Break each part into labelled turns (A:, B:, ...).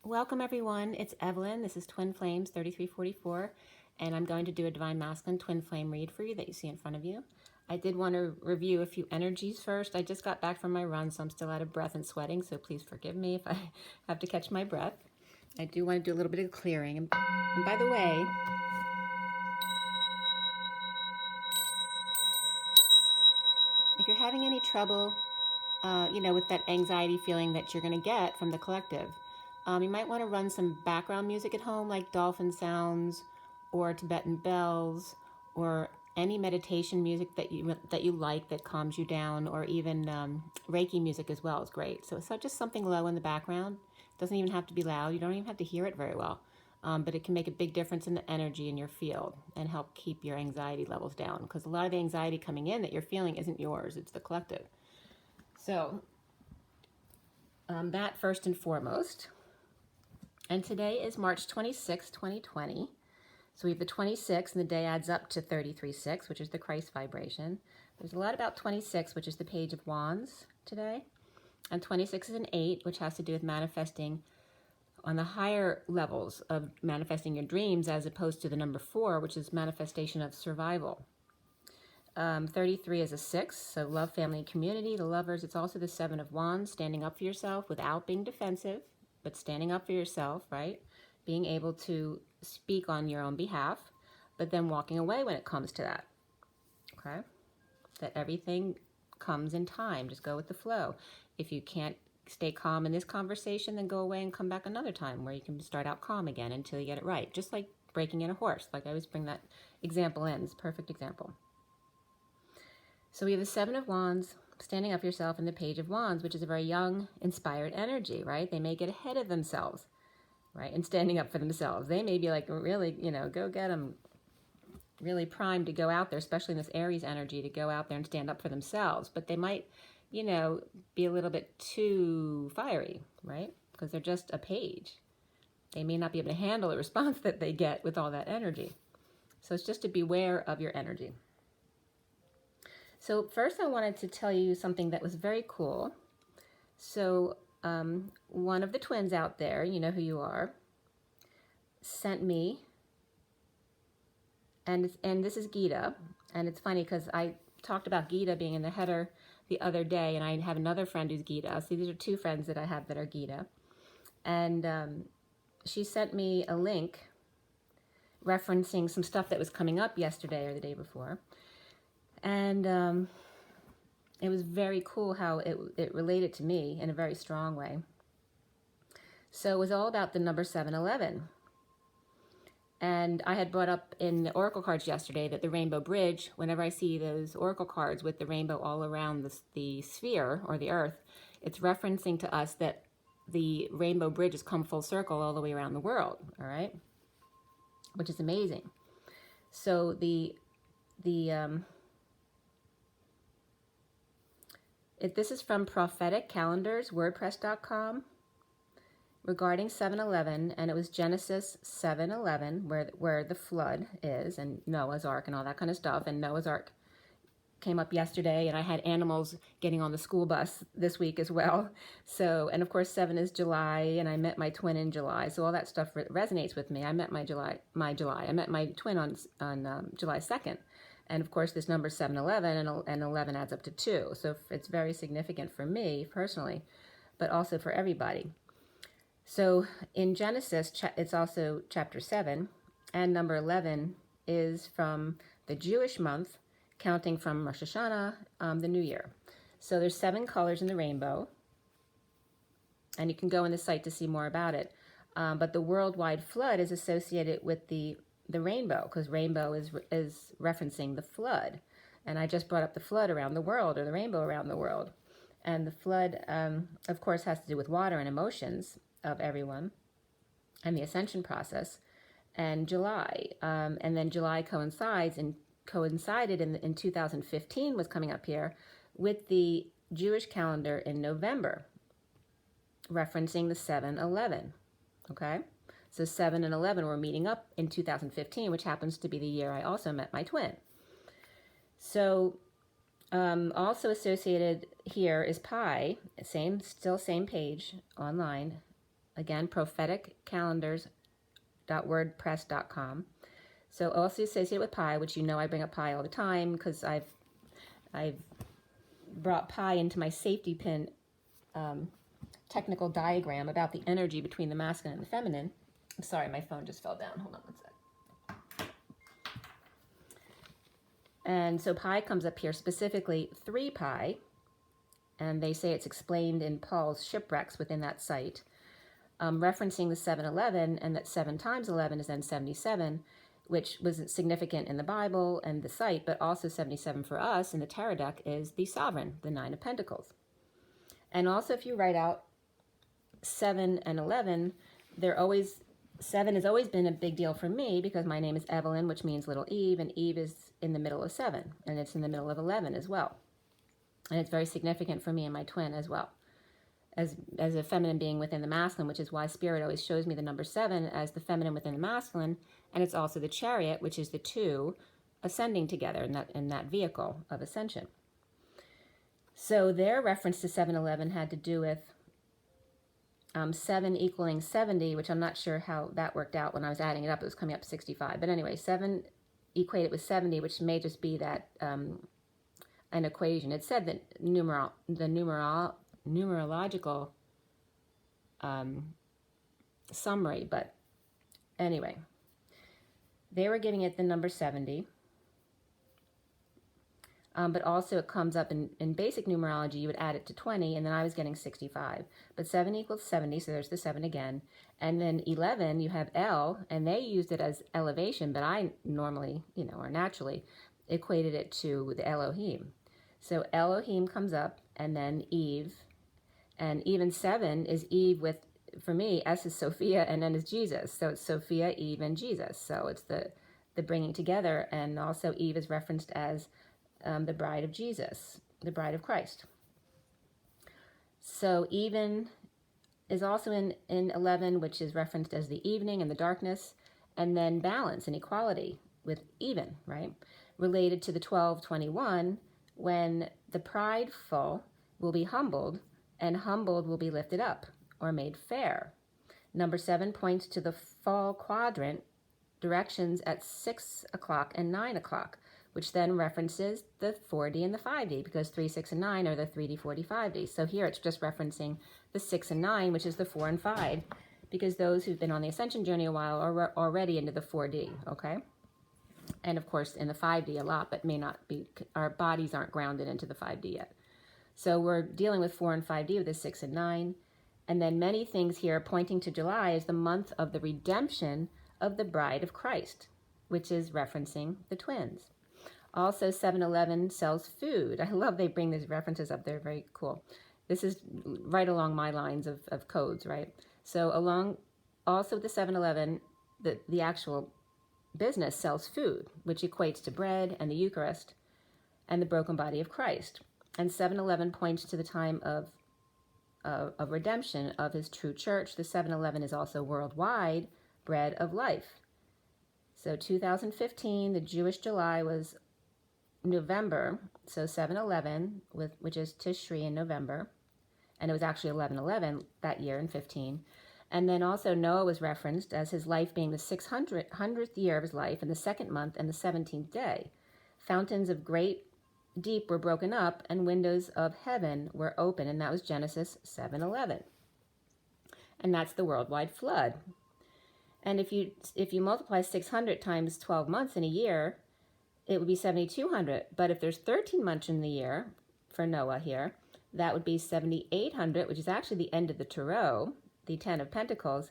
A: Welcome everyone, it's Evelyn. This is Twin Flames 3344, and I'm going to do a Divine Masculine Twin Flame read for you that you see in front of you. I did want to review a few energies first. I just got back from my run, so I'm still out of breath and sweating, so please forgive me if I have to catch my breath. I do want to do a little bit of clearing. And by the way, if you're having any trouble, with that anxiety feeling that you're going to get from the collective, you might want to run some background music at home, like dolphin sounds or Tibetan bells or any meditation music that you like that calms you down, or even Reiki music as well is great. So it's just something low in the background. It doesn't even have to be loud. You don't even have to hear it very well, but it can make a big difference in the energy in your field and help keep your anxiety levels down, because a lot of the anxiety coming in that you're feeling isn't yours, it's the collective. So that first and foremost. And today is March 26, 2020. So we have the 26, and the day adds up to 33-6, which is the Christ vibration. There's a lot about 26, which is the Page of Wands today. And 26 is an 8, which has to do with manifesting on the higher levels of manifesting your dreams, as opposed to the number 4, which is manifestation of survival. 33 is a 6, so love, family, and community, the lovers. It's also the 7 of Wands, standing up for yourself without being defensive, but standing up for yourself, right? Being able to speak on your own behalf, but then walking away when it comes to that, okay? That everything comes in time. Just go with the flow. If you can't stay calm in this conversation, then go away and come back another time where you can start out calm again until you get it right. Just like breaking in a horse. Like I always bring that example in. It's a perfect example. So we have the 7 of Wands, standing up for yourself, and the Page of Wands, which is a very young, inspired energy, right? They may get ahead of themselves, right? And standing up for themselves. They may be like, really, go get them, really primed to go out there, especially in this Aries energy, to go out there and stand up for themselves. But they might, be a little bit too fiery, right? Because they're just a page. They may not be able to handle the response that they get with all that energy. So it's just to beware of your energy. So first I wanted to tell you something that was very cool. So one of the twins out there, you know who you are, sent me, and this is Gita, and it's funny because I talked about Gita being in the header the other day, and I have another friend who's Gita. So these are two friends that I have that are Gita, and she sent me a link referencing some stuff that was coming up yesterday or the day before. And it was very cool how it related to me in a very strong way. So it was all about the number 711. And I had brought up in the oracle cards yesterday that the Rainbow Bridge, whenever I see those oracle cards with the rainbow all around the sphere or the earth, it's referencing to us that the Rainbow Bridge has come full circle all the way around the world, all right? Which is amazing. So this is from Prophetic Calendars, WordPress.com, regarding 7/11, and it was Genesis 7:11, where the flood is, and Noah's Ark and all that kind of stuff. And Noah's Ark came up yesterday, and I had animals getting on the school bus this week as well. So, and of course 7 is July, and I met my twin in July, so all that stuff resonates with me. I met my twin on July 2nd. And of course, this number 711, and 11 adds up to 2. So it's very significant for me personally, but also for everybody. So in Genesis, it's also chapter 7, and number 11 is from the Jewish month, counting from Rosh Hashanah, the New Year. So there's 7 colors in the rainbow, and you can go on the site to see more about it. But the worldwide flood is associated with the rainbow, because rainbow is referencing the flood. And I just brought up the flood around the world, or the rainbow around the world. And the flood, of course, has to do with water and emotions of everyone, and the ascension process. And July, and then July coincided in 2015, was coming up here, with the Jewish calendar in November, referencing the 7/11, okay? So 7 and 11 were meeting up in 2015, which happens to be the year I also met my twin. So also associated here is Pi, still same page online, Again, propheticcalendars.wordpress.com. So also associated with pi, which you know I bring up pi all the time because I've brought pi into my safety pin technical diagram about the energy between the masculine and the feminine. I'm sorry, my phone just fell down. Hold on one sec. And so pi comes up here, specifically 3 pi, and they say it's explained in Paul's shipwrecks within that site, referencing the 711, and that 7 times 11 is then 77, which was significant in the Bible and the site, but also 77 for us in the tarot deck is the sovereign, the 9 of Pentacles. And also if you write out 7 and 11, 7 has always been a big deal for me because my name is Evelyn, which means little Eve, and Eve is in the middle of 7, and it's in the middle of 11 as well. And it's very significant for me and my twin as well, as a feminine being within the masculine, which is why Spirit always shows me the number 7 as the feminine within the masculine, and it's also the chariot, which is the 2 ascending together in that vehicle of ascension. So their reference to 711 had to do with 7 equaling 70, which I'm not sure how that worked out when I was adding it up. It was coming up 65. But anyway, 7 equated with 70, which may just be that an equation. It said that the numerological summary, but anyway, they were giving it the number 70. But also it comes up in basic numerology, you would add it to 20, and then I was getting 65. But 7 equals 70, so there's the 7 again. And then 11, you have L, and they used it as elevation, but I normally, or naturally, equated it to the Elohim. So Elohim comes up, and then Eve, and even 7 is Eve with, for me, S is Sophia, and N is Jesus. So it's Sophia, Eve, and Jesus. So it's the bringing together, and also Eve is referenced as the bride of Jesus, the bride of Christ. So even is also in 11, which is referenced as the evening and the darkness, and then balance and equality with even, right? Related to the 12:21, when the prideful will be humbled, and humbled will be lifted up or made fair. Number 7 points to the fall quadrant directions at 6 o'clock and 9 o'clock, which then references the 4D and the 5D, because 3, 6, and 9 are the 3D, 4D, 5D. So here it's just referencing the 6 and 9, which is the 4 and 5, because those who've been on the ascension journey a while are already into the 4D, okay? And of course in the 5D a lot, but may not be, our bodies aren't grounded into the 5D yet. So we're dealing with 4 and 5D with the 6 and 9. And then many things here pointing to July as the month of the redemption of the bride of Christ, which is referencing the twins. Also, 7-Eleven sells food. I love they bring these references up. They're very cool. This is right along my lines of codes, right? So along, also with the 7-Eleven, the actual business sells food, which equates to bread and the Eucharist and the broken body of Christ. And 7-Eleven points to the time of redemption of his true church. The 7-Eleven is also worldwide bread of life. So 2015, the Jewish July was November, so 7-11, which is Tishri in November, and it was actually 11/11 that year in 15. And then also Noah was referenced as his life being the 600th year of his life in the 2nd month and the 17th day. Fountains of great deep were broken up and windows of heaven were open, and that was Genesis 7:11. And that's the worldwide flood. And if you multiply 600 times 12 months in a year, it would be 7,200. But if there's 13 months in the year for Noah here, that would be 7,800, which is actually the end of the Tarot, the 10 of Pentacles.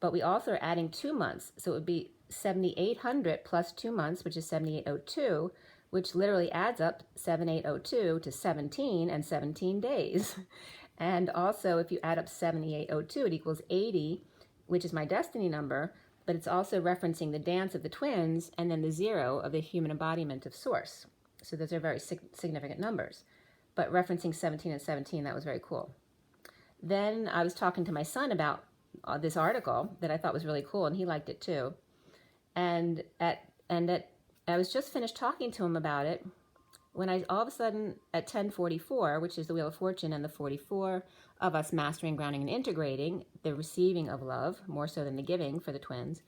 A: But we also are adding 2 months. So it would be 7,800 plus 2 months, which is 7,802, which literally adds up 7,802 to 17 and 17 days. And also, if you add up 7,802, it equals 80, which is my destiny number, but it's also referencing the dance of the twins and then the 0 of the human embodiment of Source. So those are very significant numbers. But referencing 17 and 17, that was very cool. Then I was talking to my son about this article that I thought was really cool, and he liked it too. I was just finished talking to him about it when I all of a sudden at 1044, which is the Wheel of Fortune, and the 44 of us mastering, grounding, and integrating, the receiving of love, more so than the giving for the twins,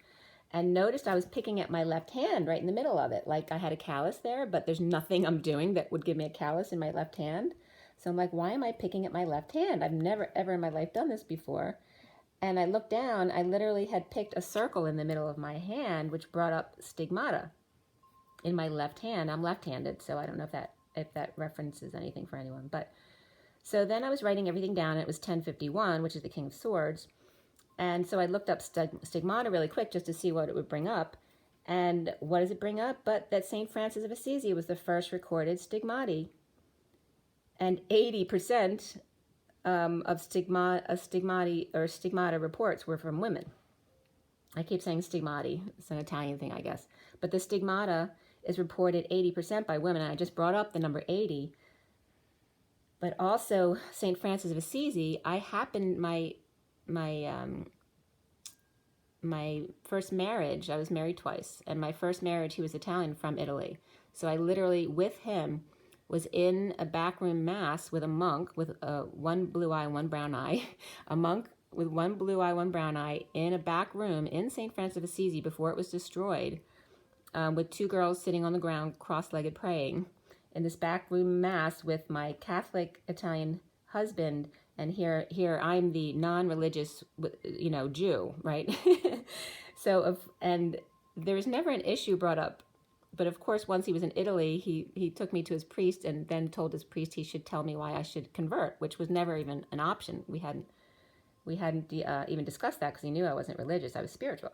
A: and noticed I was picking at my left hand right in the middle of it. Like I had a callus there, but there's nothing I'm doing that would give me a callus in my left hand. So I'm like, why am I picking at my left hand? I've never, ever in my life done this before. And I looked down, I literally had picked a circle in the middle of my hand, which brought up stigmata in my left hand. I'm left-handed, so I don't know if that references anything for anyone. But so then I was writing everything down, and it was 1051, which is the King of Swords. And so I looked up stigmata really quick just to see what it would bring up. And what does it bring up? But that St. Francis of Assisi was the first recorded stigmati. And 80% of stigmata reports were from women. I keep saying stigmati. It's an Italian thing, I guess. But the stigmata is reported 80% by women. And I just brought up the number 80. But also St. Francis of Assisi, I happened, my first marriage, I was married twice, and my first marriage, he was Italian from Italy. So I literally, with him, was in a backroom mass with a monk with one blue eye, one brown eye, a monk with one blue eye, one brown eye, in a back room in St. Francis of Assisi before it was destroyed, with two girls sitting on the ground cross-legged praying in this backroom mass with my Catholic Italian husband. And here I'm the non-religious, Jew, right? And there was never an issue brought up. But of course, once he was in Italy, he took me to his priest and then told his priest he should tell me why I should convert, which was never even an option. We hadn't even discussed that because he knew I wasn't religious. I was spiritual.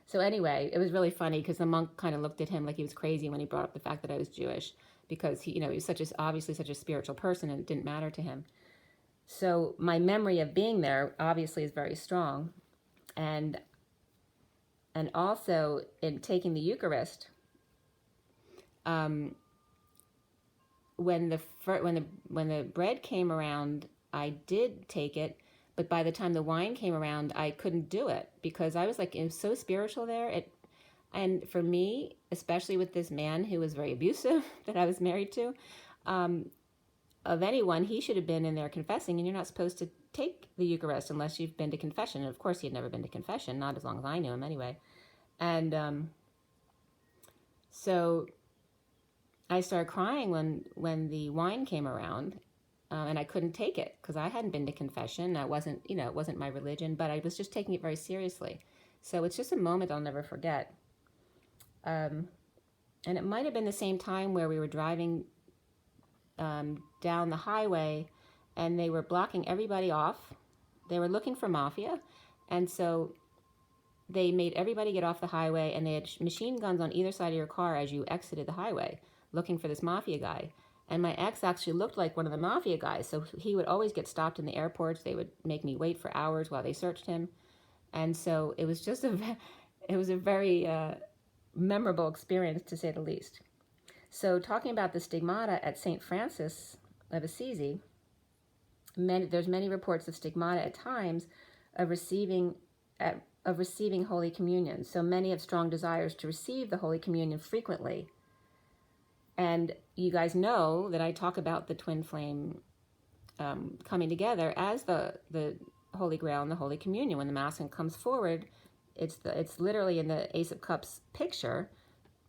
A: So anyway, it was really funny because the monk kind of looked at him like he was crazy when he brought up the fact that I was Jewish, because he was obviously such a spiritual person, and it didn't matter to him. So my memory of being there obviously is very strong. And also in taking the Eucharist, when the bread came around, I did take it, but by the time the wine came around, I couldn't do it because I was like, it was so spiritual there. And for me, especially with this man who was very abusive that I was married to, of anyone, he should have been in there confessing, and you're not supposed to take the Eucharist unless you've been to confession. And of course, he had never been to confession, not as long as I knew him anyway. And so I started crying when the wine came around, and I couldn't take it because I hadn't been to confession. It wasn't my religion, but I was just taking it very seriously. So it's just a moment I'll never forget. And it might have been the same time where we were driving down the highway, and they were blocking everybody off. They were looking for mafia, and so they made everybody get off the highway, and they had machine guns on either side of your car as you exited the highway, looking for this mafia guy. And my ex actually looked like one of the mafia guys, so he would always get stopped in the airports. They would make me wait for hours while they searched him. And so it was just it was a very memorable experience, to say the least. So talking about the stigmata at St. Francis of Assisi, there's many reports of stigmata at times of receiving Holy Communion. So many have strong desires to receive the Holy Communion frequently. And you guys know that I talk about the twin flame coming together as the Holy Grail and the Holy Communion. When the masculine comes forward, it's literally in the Ace of Cups picture,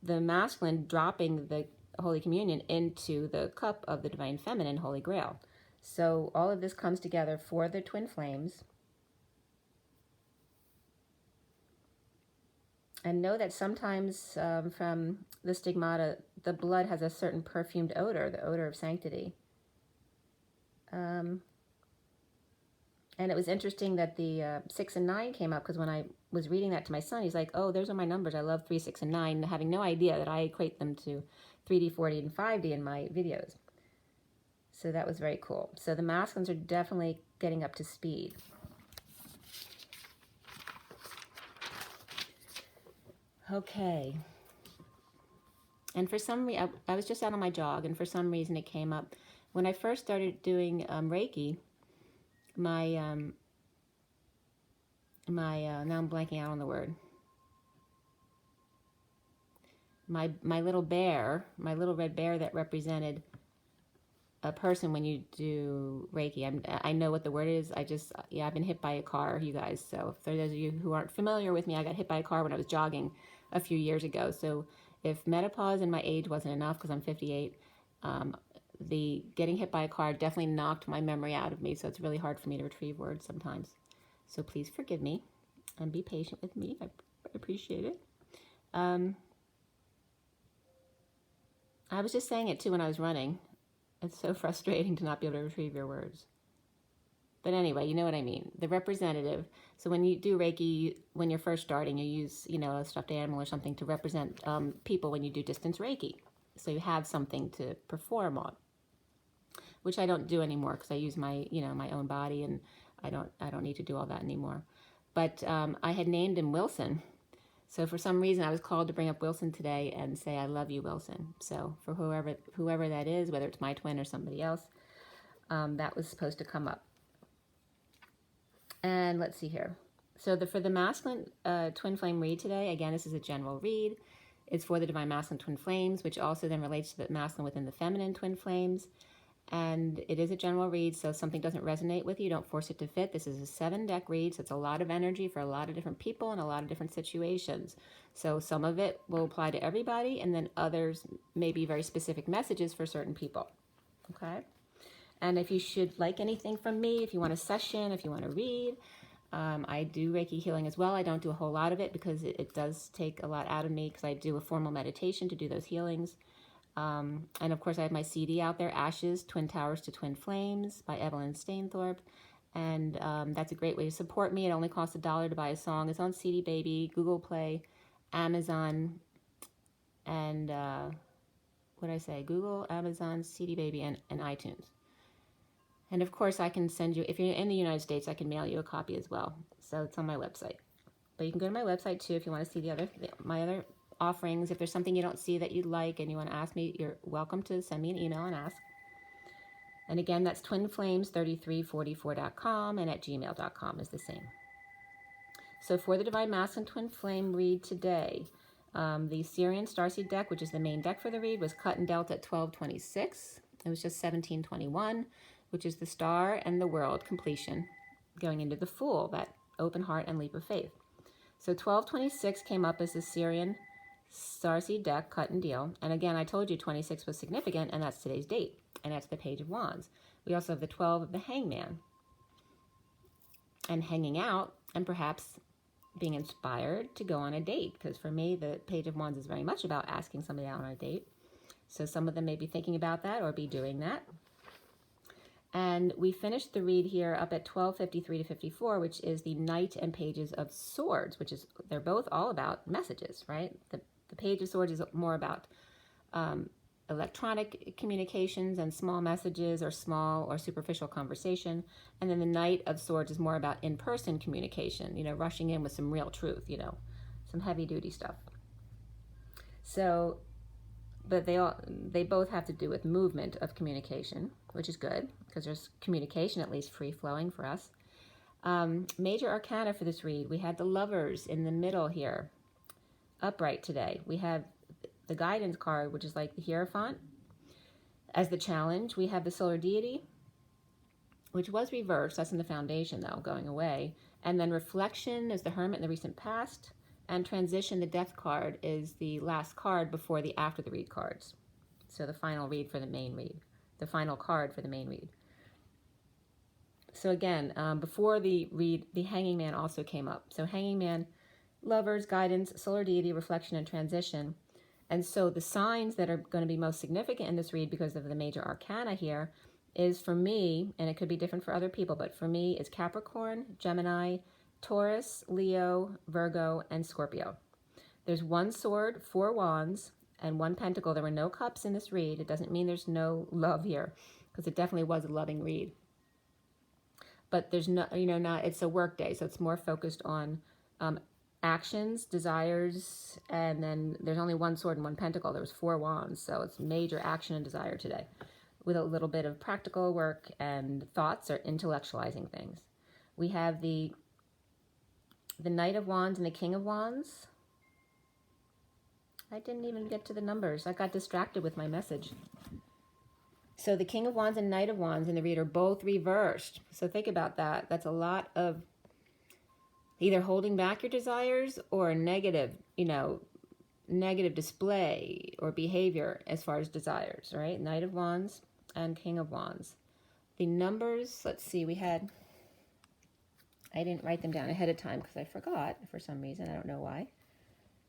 A: the masculine dropping the Holy Communion into the cup of the Divine Feminine, Holy Grail. So all of this comes together for the twin flames. And know that sometimes from the stigmata, the blood has a certain perfumed odor, the odor of sanctity. And it was interesting that the 6 and 9 came up, because when I was reading that to my son, he's like, oh, those are my numbers. I love 3, 6, and 9, having no idea that I equate them to 3D, 4D, and 5D in my videos. So that was very cool. So the masculines are definitely getting up to speed. Okay. And for some reason, I was just out on my jog, and for some reason it came up. When I first started doing Reiki, my now I'm blanking out on the word. my little bear, my little red bear that represented a person when you do Reiki. I know what the word is. I've been hit by a car, you guys. So for those of you who aren't familiar with me, I got hit by a car when I was jogging a few years ago. So if menopause and my age wasn't enough, because I'm 58, the getting hit by a car definitely knocked my memory out of me. So it's really hard for me to retrieve words sometimes. So please forgive me and be patient with me. I appreciate it. I was just saying it too when I was running. It's so frustrating to not be able to retrieve your words. But anyway, you know what I mean. The representative. So when you do Reiki, when you're first starting, you use, a stuffed animal or something to represent people when you do distance Reiki. So you have something to perform on, which I don't do anymore because I use my, my own body, and I don't need to do all that anymore. But I had named him Wilson. So for some reason, I was called to bring up Wilson today and say, I love you, Wilson. So for whoever that is, whether it's my twin or somebody else, that was supposed to come up. And let's see here. So for the masculine twin flame read today, again, this is a general read. It's for the divine masculine twin flames, which also then relates to the masculine within the feminine twin flames. And it is a general read, so if something doesn't resonate with you, don't force it to fit. This is a 7-deck read, so it's a lot of energy for a lot of different people and a lot of different situations. So some of it will apply to everybody, and then others may be very specific messages for certain people. Okay? And if you should like anything from me, if you want a session, if you want to read, I do Reiki healing as well. I don't do a whole lot of it because it does take a lot out of me, because I do a formal meditation to do those healings. And of course I have my CD out there, Ashes, Twin Towers to Twin Flames by Evelyn Stainthorpe. And that's a great way to support me. It only costs $1 to buy a song. It's on CD Baby, Google Play, Amazon, and what did I say? Google, Amazon, CD Baby, and iTunes. And of course I can send you, if you're in the United States, I can mail you a copy as well. So it's on my website. But you can go to my website too if you want to see my other offerings. If there's something you don't see that you'd like and you want to ask me, you're welcome to send me an email and ask. And again, that's twinflames3344.com, and at gmail.com is the same. So for the Divine Masculine Twin Flame read today, the SIRIAN Starseed deck, which is the main deck for the read, was cut and dealt at 1226. It was just 1721, which is the star and the world completion, going into the Fool, that open heart and leap of faith. So 1226 came up as the SIRIAN Starseed deck, cut and deal. And again, I told you 26 was significant, and that's today's date. And that's the Page of Wands. We also have the 12 of the Hangman. And hanging out, and perhaps being inspired to go on a date. Because for me, the Page of Wands is very much about asking somebody out on a date. So some of them may be thinking about that or be doing that. And we finished the read here up at 1253 to 54, which is the Knight and Pages of Swords, which is, they're both all about messages, right? The Page of Swords is more about electronic communications and small messages or small or superficial conversation. And then the Knight of Swords is more about in-person communication, rushing in with some real truth, some heavy-duty stuff. So, but they both have to do with movement of communication, which is good, because there's communication at least free-flowing for us. Major Arcana for this read, we had the Lovers in the middle here, upright today. We have the Guidance card, which is like the Hierophant. As the challenge, we have the Solar Deity, which was reversed. That's in the Foundation, though, going away. And then Reflection is the Hermit in the recent past. And Transition, the Death card, is the last card before the after the read cards. So the final read for the main read. The final card for the main read. So again, before the read, the Hanging Man also came up. So Hanging Man, Lovers, Guidance, Solar Deity, Reflection, and Transition. And so the signs that are going to be most significant in this read because of the major arcana here is, for me, and it could be different for other people, but for me is Capricorn, Gemini, Taurus, Leo, Virgo, and Scorpio. There's 1 sword, 4 wands, and 1 pentacle. There were no cups in this read. It doesn't mean there's no love here, because it definitely was a loving read. But there's no, it's a work day, so it's more focused on actions, desires, and then there's only 1 sword and 1 pentacle. There was 4 wands, so it's major action and desire today, with a little bit of practical work and thoughts or intellectualizing things. We have the Knight of Wands and the King of Wands. I didn't even get to the numbers. I got distracted with my message. So the King of Wands and Knight of Wands in the read are both reversed. So think about that. That's a lot of either holding back your desires or negative, negative display or behavior as far as desires, right? Knight of Wands and King of Wands. The numbers, let's see, I didn't write them down ahead of time because I forgot for some reason. I don't know why.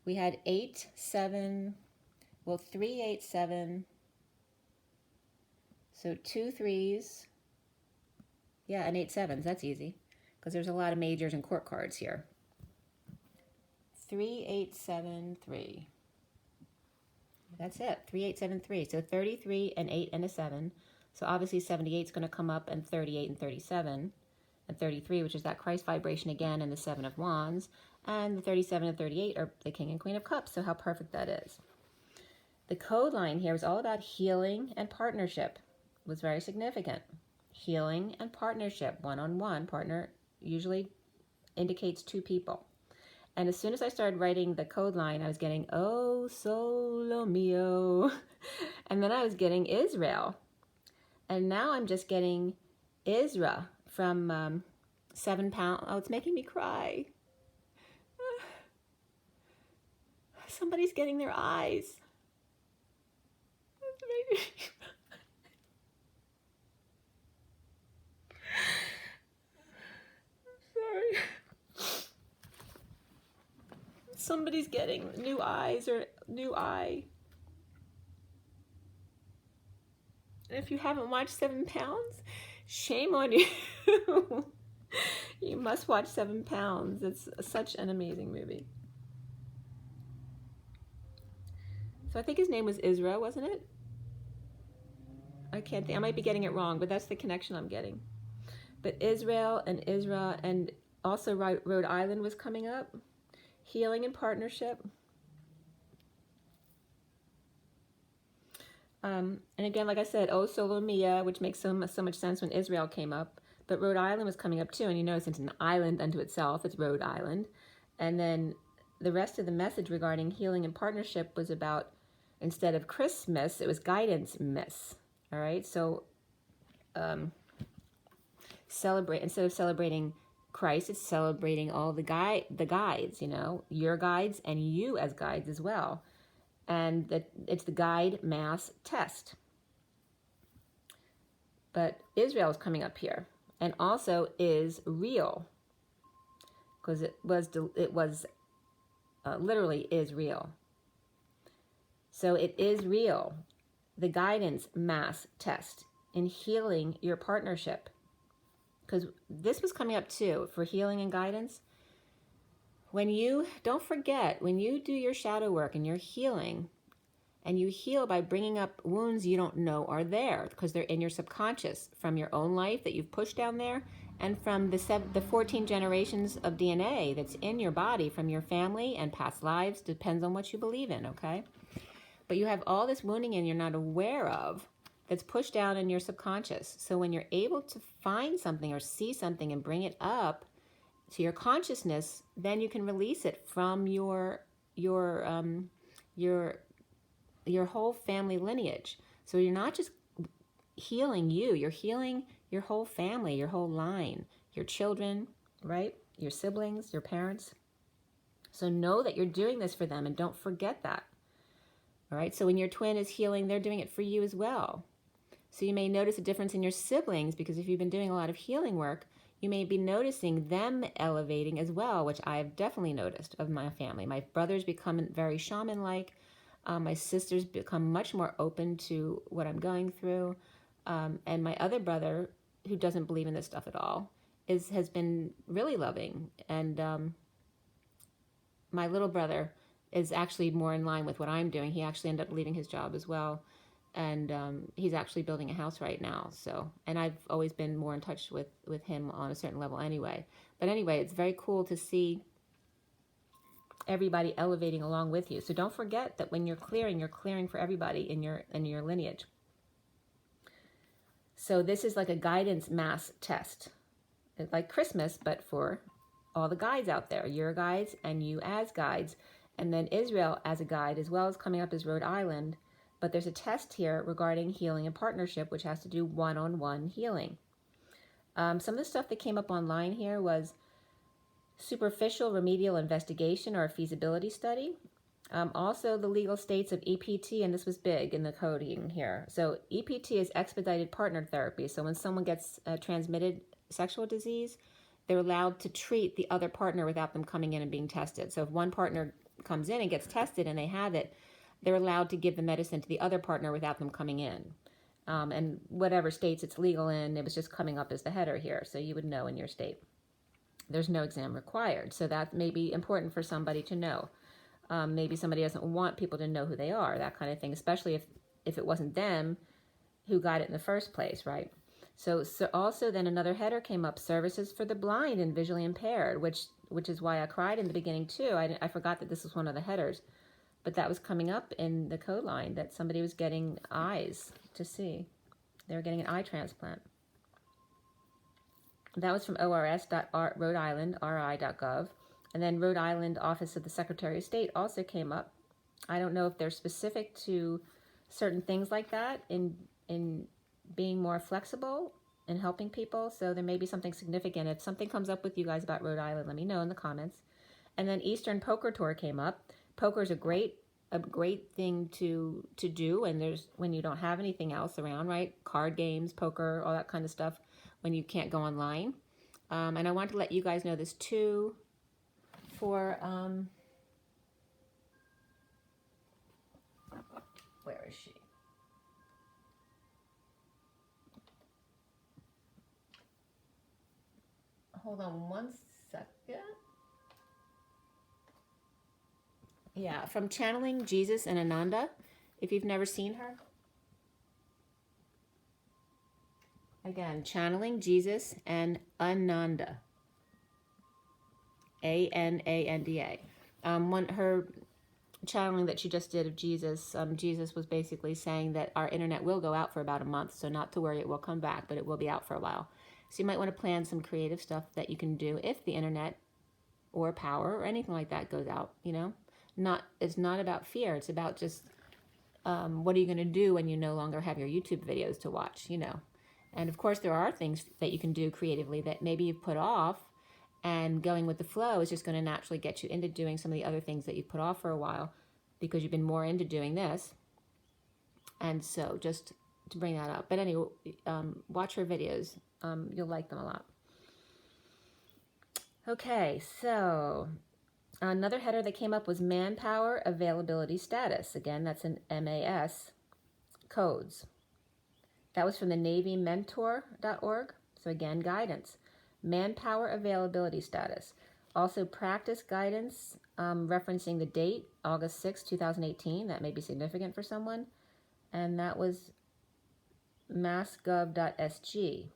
A: We had 8, 7, 3, 8, 7. So 2 3s. Yeah, and 8 7s. That's easy because there's a lot of majors and court cards here. 3 8 7 3. That's it. 3 8 7 3. So 33, an 8, and a 7. So obviously 78 is going to come up, and 38 and 37. And 33, which is that Christ vibration again, and the 7 of Wands. And the 37 and 38 are the King and Queen of Cups. So how perfect that is. The code line here is all about healing and partnership. It was very significant. Healing and partnership, one-on-one. Partner usually indicates 2 people. And as soon as I started writing the code line, I was getting, oh, solo mio. And then I was getting Israel. And now I'm just getting Isra from 7 Pounds. Oh, it's making me cry. Somebody's getting their eyes. It's making me somebody's getting new eyes or new eye. And if you haven't watched 7 Pounds, shame on you. You must watch 7 Pounds. It's such an amazing movie. So I think his name was Israel, wasn't it? I can't think. I might be getting it wrong, but that's the connection I'm getting. But Israel and Isra, and also Rhode Island was coming up. Healing and partnership. And again, like I said, oh, solo mia, which makes so much sense when Israel came up. But Rhode Island was coming up too. And you notice it's an island unto itself. It's Rhode Island. And then the rest of the message regarding healing and partnership was about, instead of Christmas, it was guidance miss. All right. So instead of celebrating Christ, it's celebrating all the guides, your guides and you as guides as well. And it's the guide mass test. But Israel is coming up here, and also is real, because it was literally is real. So it is real, the guidance mass test in healing your partnership. Because this was coming up too for healing and guidance. Don't forget, when you do your shadow work and you're healing, and you heal by bringing up wounds you don't know are there, because they're in your subconscious from your own life that you've pushed down there, and from the 14 generations of DNA that's in your body from your family and past lives, depends on what you believe in, okay? But you have all this wounding and you're not aware of, that's pushed down in your subconscious. So when you're able to find something or see something and bring it up to your consciousness, then you can release it from your whole family lineage. So you're not just healing you're healing your whole family, your whole line, your children, right? Your siblings, your parents. So know that you're doing this for them, and don't forget that. All right. So when your twin is healing, they're doing it for you as well. So you may notice a difference in your siblings, because if you've been doing a lot of healing work, you may be noticing them elevating as well, which I've definitely noticed of my family. My brother's become very shaman-like. My sister's become much more open to what I'm going through. And my other brother, who doesn't believe in this stuff at all, has been really loving. And my little brother is actually more in line with what I'm doing. He actually ended up leaving his job as well. And he's actually building a house right now. So, and I've always been more in touch with him on a certain level anyway. But anyway, it's very cool to see everybody elevating along with you. So don't forget that when you're clearing for everybody in your lineage. So this is like a guidance mass test. It's like Christmas, but for all the guides out there, your guides and you as guides. and then Israel as a guide, as well as coming up as Rhode Island. But there's a test here regarding healing and partnership, which has to do one-on-one healing. Some of the stuff that came up online here was superficial remedial investigation or a feasibility study. Also the legal states of EPT, and this was big in the coding here. So EPT is expedited partner therapy. So when someone gets transmitted sexual disease, they're allowed to treat the other partner without them coming in and being tested. So if one partner comes in and gets tested and they have it, they're allowed to give the medicine to the other partner without them coming in. And whatever states it's legal in, it was just coming up as the header here, so you would know in your state. There's no exam required, so that may be important for somebody to know. Maybe somebody doesn't want people to know who they are, that kind of thing, especially if it wasn't them who got it in the first place, right? So also then another header came up, services for the blind and visually impaired, which is why I cried in the beginning too. I forgot that this was one of the headers, but that was coming up in the code line, that somebody was getting eyes to see. They were getting an eye transplant. That was from ors.Rhode Island, ri.gov. And then Rhode Island Office of the Secretary of State also came up. I don't know if they're specific to certain things like that in being more flexible and helping people. So there may be something significant. If something comes up with you guys about Rhode Island, let me know in the comments. And then Eastern Poker Tour came up. Poker is a great thing to do, and there's when you don't have anything else around, right? Card games, poker, all that kind of stuff when you can't go online. And I want to let you guys know this too. For where is she? Hold on one second. Yeah, from Channeling Jesus and Ananda, if you've never seen her. Again, Channeling Jesus and Ananda. A-N-A-N-D-A. Her channeling that she just did of Jesus, Jesus was basically saying that our internet will go out for about a month, so not to worry, it will come back, but it will be out for a while. So you might want to plan some creative stuff that you can do if the internet or power or anything like that goes out, you know? It's not about fear, it's about just what are you going to do when you no longer have your YouTube videos to watch, you know? And of course there are things that you can do creatively that maybe you've put off, and going with the flow is just going to naturally get you into doing some of the other things that you've put off for a while because you've been more into doing this. And so just to bring that up. But anyway, watch her videos. You'll like them a lot. Okay, so another header that came up was manpower availability status. Again, that's in MAS codes. That was from the NavyMentor.org. So again, guidance. Manpower availability status. Also practice guidance referencing the date, August 6, 2018. That may be significant for someone. And that was massgov.sg.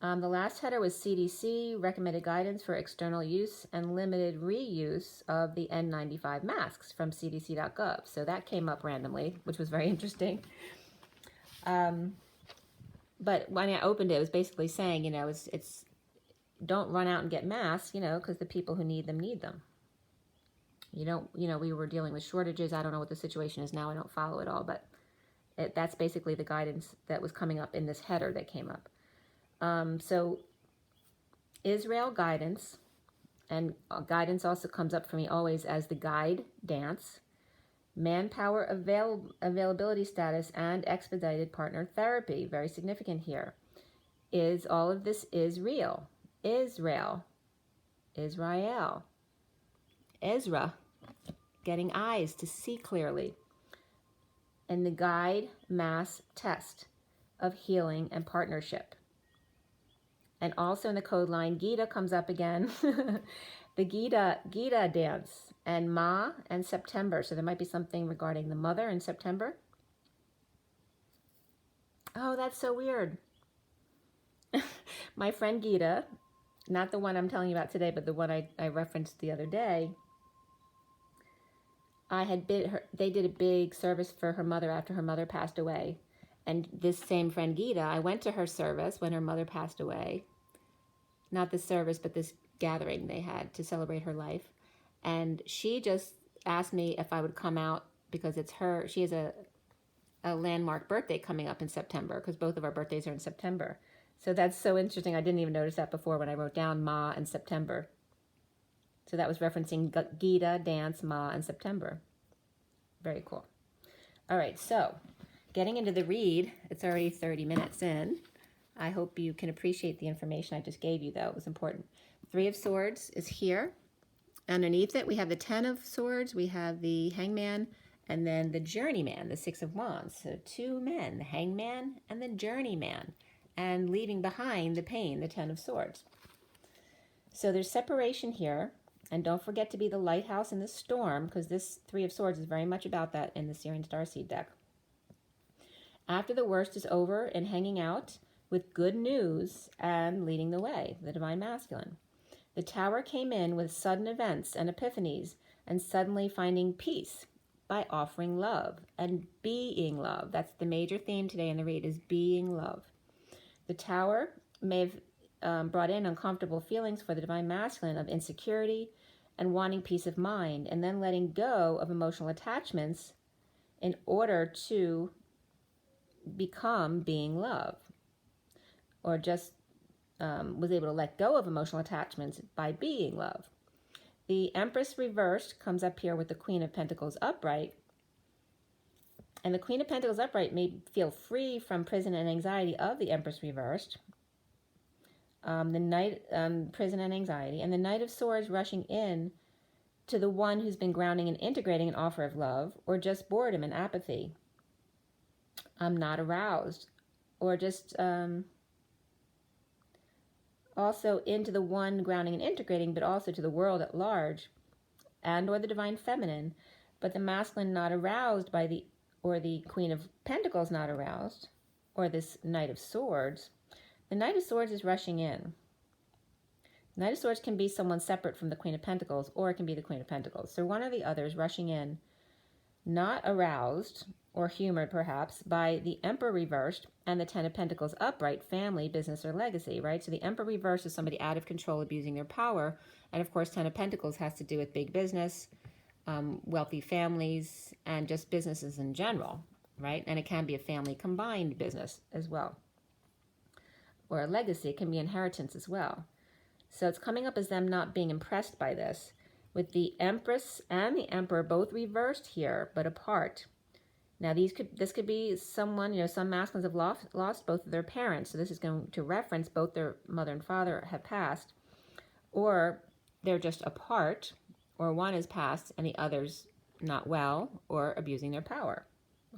A: The last header was CDC, recommended guidance for external use and limited reuse of the N95 masks from cdc.gov. So that came up randomly, which was very interesting. But when I opened it, it was basically saying, you know, it's don't run out and get masks, you know, because the people who need them need them. You know, we were dealing with shortages. I don't know what the situation is now. I don't follow it all, but that's basically the guidance that was coming up in this header that came up. So Israel guidance, and guidance also comes up for me always as the guide dance, manpower availability status, and expedited partner therapy. Very significant here. All of this is real. Israel, Ezra, getting eyes to see clearly, and the guide mass test of healing and partnership. And also in the code line, Gita comes up again, the Gita dance, and Ma and September. So there might be something regarding the mother in September. Oh, that's so weird. My friend Gita, not the one I'm telling you about today, but the one I referenced the other day, they did a big service for her mother after her mother passed away. And this same friend Gita, I went to her service when her mother passed away. Not this service, but this gathering they had to celebrate her life. And she just asked me if I would come out because it's her. She has a landmark birthday coming up in September because both of our birthdays are in September. So that's so interesting. I didn't even notice that before when I wrote down Ma and September. So that was referencing Gita, dance, Ma, and September. Very cool. All right, so getting into the read, it's already 30 minutes in. I hope you can appreciate the information I just gave you, though. It was important. Three of Swords is here. Underneath it, we have the 10 of Swords, we have the Hangman, and then the Journeyman, the 6 of Wands. So two men, the Hangman and the Journeyman, and leaving behind the pain, the 10 of Swords. So there's separation here, and don't forget to be the lighthouse in the storm, because this 3 of Swords is very much about that in the SIRIAN Starseed deck. After the worst is over and hanging out with good news and leading the way, the Divine Masculine. The Tower came in with sudden events and epiphanies and suddenly finding peace by offering love and being love. That's the major theme today in the read, is being love. The Tower may have brought in uncomfortable feelings for the Divine Masculine of insecurity and wanting peace of mind, and then letting go of emotional attachments in order to become being love, or just was able to let go of emotional attachments by being love. The Empress reversed comes up here with the Queen of Pentacles upright. And the Queen of Pentacles upright may feel free from prison and anxiety of the Empress reversed. The Knight, prison and anxiety. And the Knight of Swords rushing in to the one who's been grounding and integrating an offer of love, or just boredom and apathy. Not aroused. Or just also into the one grounding and integrating, but also to the world at large, and or the Divine Feminine, but the masculine not aroused by the, or the Queen of Pentacles not aroused, or this Knight of Swords. The Knight of Swords is rushing in. The Knight of Swords can be someone separate from the Queen of Pentacles, or it can be the Queen of Pentacles. So one or the other is rushing in, not aroused or humored perhaps by the Emperor reversed and the 10 of Pentacles upright, family, business, or legacy, right? So the Emperor reversed is somebody out of control, abusing their power. And of course, 10 of Pentacles has to do with big business, wealthy families, and just businesses in general, right? And it can be a family combined business as well. Or a legacy, it can be inheritance as well. So it's coming up as them not being impressed by this, with the Empress and the Emperor both reversed here, but apart. Now this could be someone, some masculines have lost both of their parents, so this is going to reference both their mother and father have passed, or they're just apart, or one is passed and the other's not well, or abusing their power,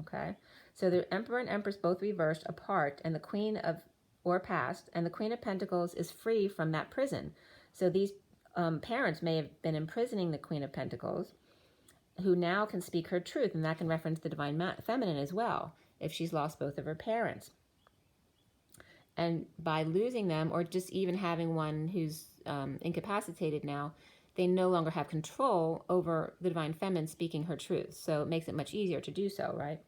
A: okay? So the Emperor and Empress both reversed, apart, and the Queen of, or passed, and the Queen of Pentacles is free from that prison. So these parents may have been imprisoning the Queen of Pentacles, who now can speak her truth, and that can reference the Divine Feminine as well, if she's lost both of her parents. And by losing them, or just even having one who's incapacitated now, they no longer have control over the Divine Feminine speaking her truth. So it makes it much easier to do so, right?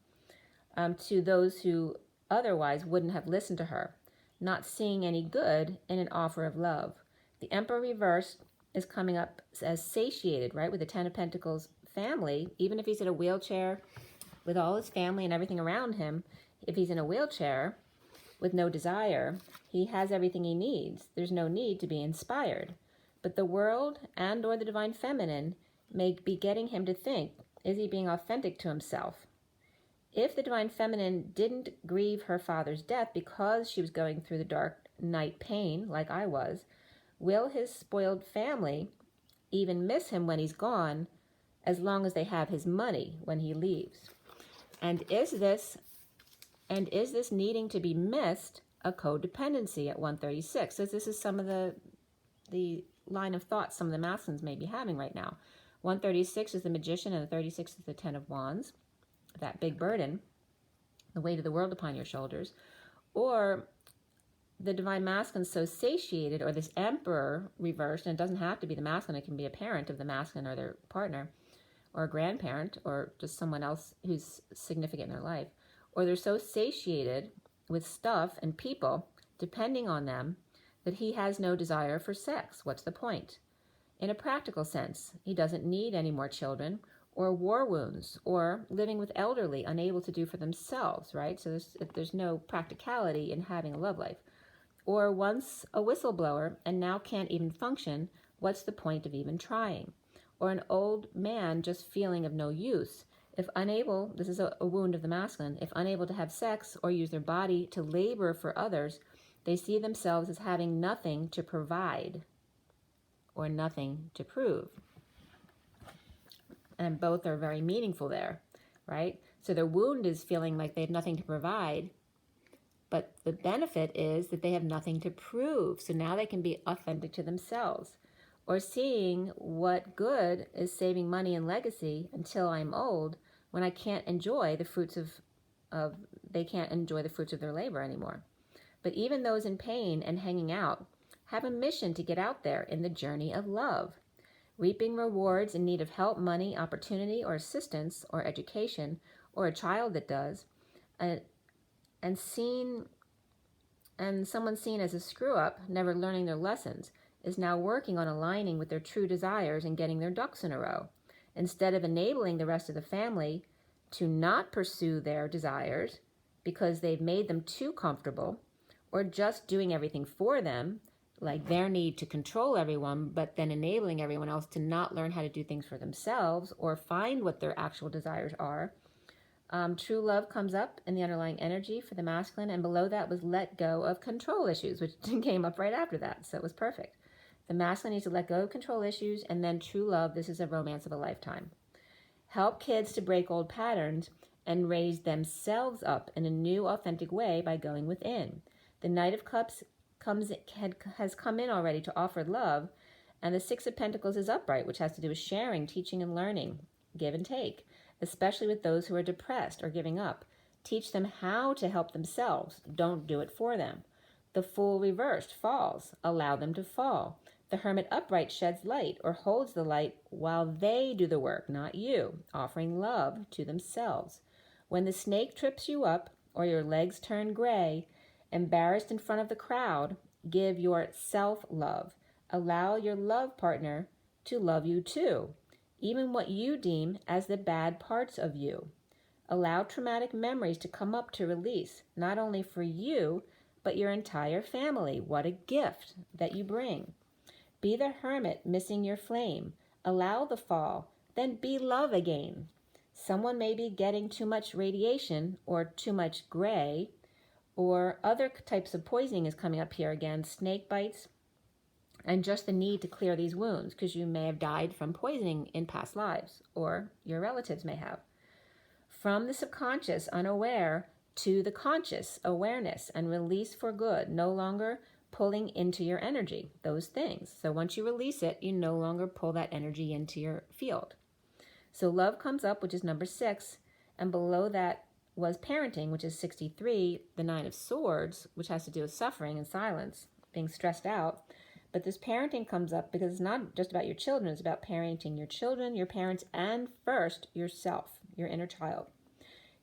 A: To those who otherwise wouldn't have listened to her, not seeing any good in an offer of love. The Emperor reversed is coming up as satiated, right, with the 10 of Pentacles family, even if he's in a wheelchair with all his family and everything around him. If he's in a wheelchair with no desire, he has everything he needs. There's no need to be inspired. But the world and or the Divine Feminine may be getting him to think, is he being authentic to himself? If the Divine Feminine didn't grieve her father's death because she was going through the dark night pain like I was, will his spoiled family even miss him when he's gone, as long as they have his money when he leaves? And is this needing to be missed a codependency at 136? So this is some of the line of thought some of the masculines may be having right now. 136 is the Magician, and the 36 is the 10 of Wands, that big burden, the weight of the world upon your shoulders. Or the Divine Masculine so satiated, or this Emperor reversed, and it doesn't have to be the masculine, it can be a parent of the masculine or their partner, or a grandparent, or just someone else who's significant in their life. Or they're so satiated with stuff and people depending on them that he has no desire for sex. What's the point? In a practical sense, he doesn't need any more children or war wounds, or living with elderly, unable to do for themselves, right? So there's no practicality in having a love life. Or once a whistleblower and now can't even function, what's the point of even trying? Or an old man just feeling of no use. If unable, this is a wound of the masculine, if unable to have sex or use their body to labor for others, they see themselves as having nothing to provide or nothing to prove. And both are very meaningful there, right? So their wound is feeling like they have nothing to provide, but the benefit is that they have nothing to prove. So now they can be authentic to themselves. Or seeing what good is saving money and legacy until I'm old, when I can't enjoy the fruits they can't enjoy the fruits of their labor anymore. But even those in pain and hanging out have a mission to get out there in the journey of love, reaping rewards in need of help, money, opportunity, or assistance, or education, or a child that does, and someone seen as a screw-up, never learning their lessons, is now working on aligning with their true desires and getting their ducks in a row. Instead of enabling the rest of the family to not pursue their desires because they've made them too comfortable, or just doing everything for them, like their need to control everyone, but then enabling everyone else to not learn how to do things for themselves or find what their actual desires are. True love comes up in the underlying energy for the masculine, and below that was let go of control issues, which came up right after that, so it was perfect. The masculine needs to let go of control issues, and then true love, this is a romance of a lifetime. Help kids to break old patterns and raise themselves up in a new, authentic way by going within. The Knight of Cups has come in already to offer love, and the Six of Pentacles is upright, which has to do with sharing, teaching, and learning, give and take, especially with those who are depressed or giving up. Teach them how to help themselves. Don't do it for them. The Fool reversed falls. Allow them to fall. The Hermit upright sheds light or holds the light while they do the work, not you, offering love to themselves. When the snake trips you up or your legs turn gray, embarrassed in front of the crowd, give your self-love. Allow your love partner to love you too, even what you deem as the bad parts of you. Allow traumatic memories to come up to release, not only for you, but your entire family. What a gift that you bring. Be the hermit missing your flame. Allow the fall, then be love again. Someone may be getting too much radiation or too much gray, or other types of poisoning is coming up here again, snake bites, and just the need to clear these wounds because you may have died from poisoning in past lives, or your relatives may have. From the subconscious, unaware, to the conscious awareness and release for good, no longer pulling into your energy, those things. So once you release it, you no longer pull that energy into your field. So love comes up, which is number 6, and below that was parenting, which is 63, the 9 of Swords, which has to do with suffering and silence, being stressed out. But this parenting comes up because it's not just about your children, it's about parenting your children, your parents, and first yourself, your inner child.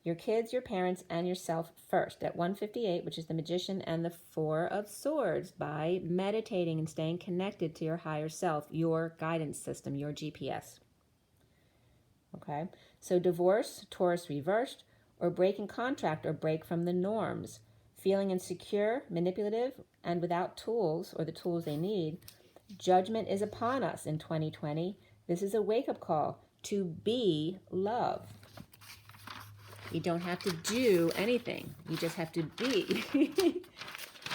A: Your kids, your parents, and yourself first. At 158, which is the Magician and the 4 of Swords, by meditating and staying connected to your higher self, your guidance system, your GPS. Okay, so divorce, Taurus reversed, or breaking contract or break from the norms. Feeling insecure, manipulative, and without tools or the tools they need. Judgment is upon us in 2020. This is a wake-up call to be love. You don't have to do anything. You just have to be.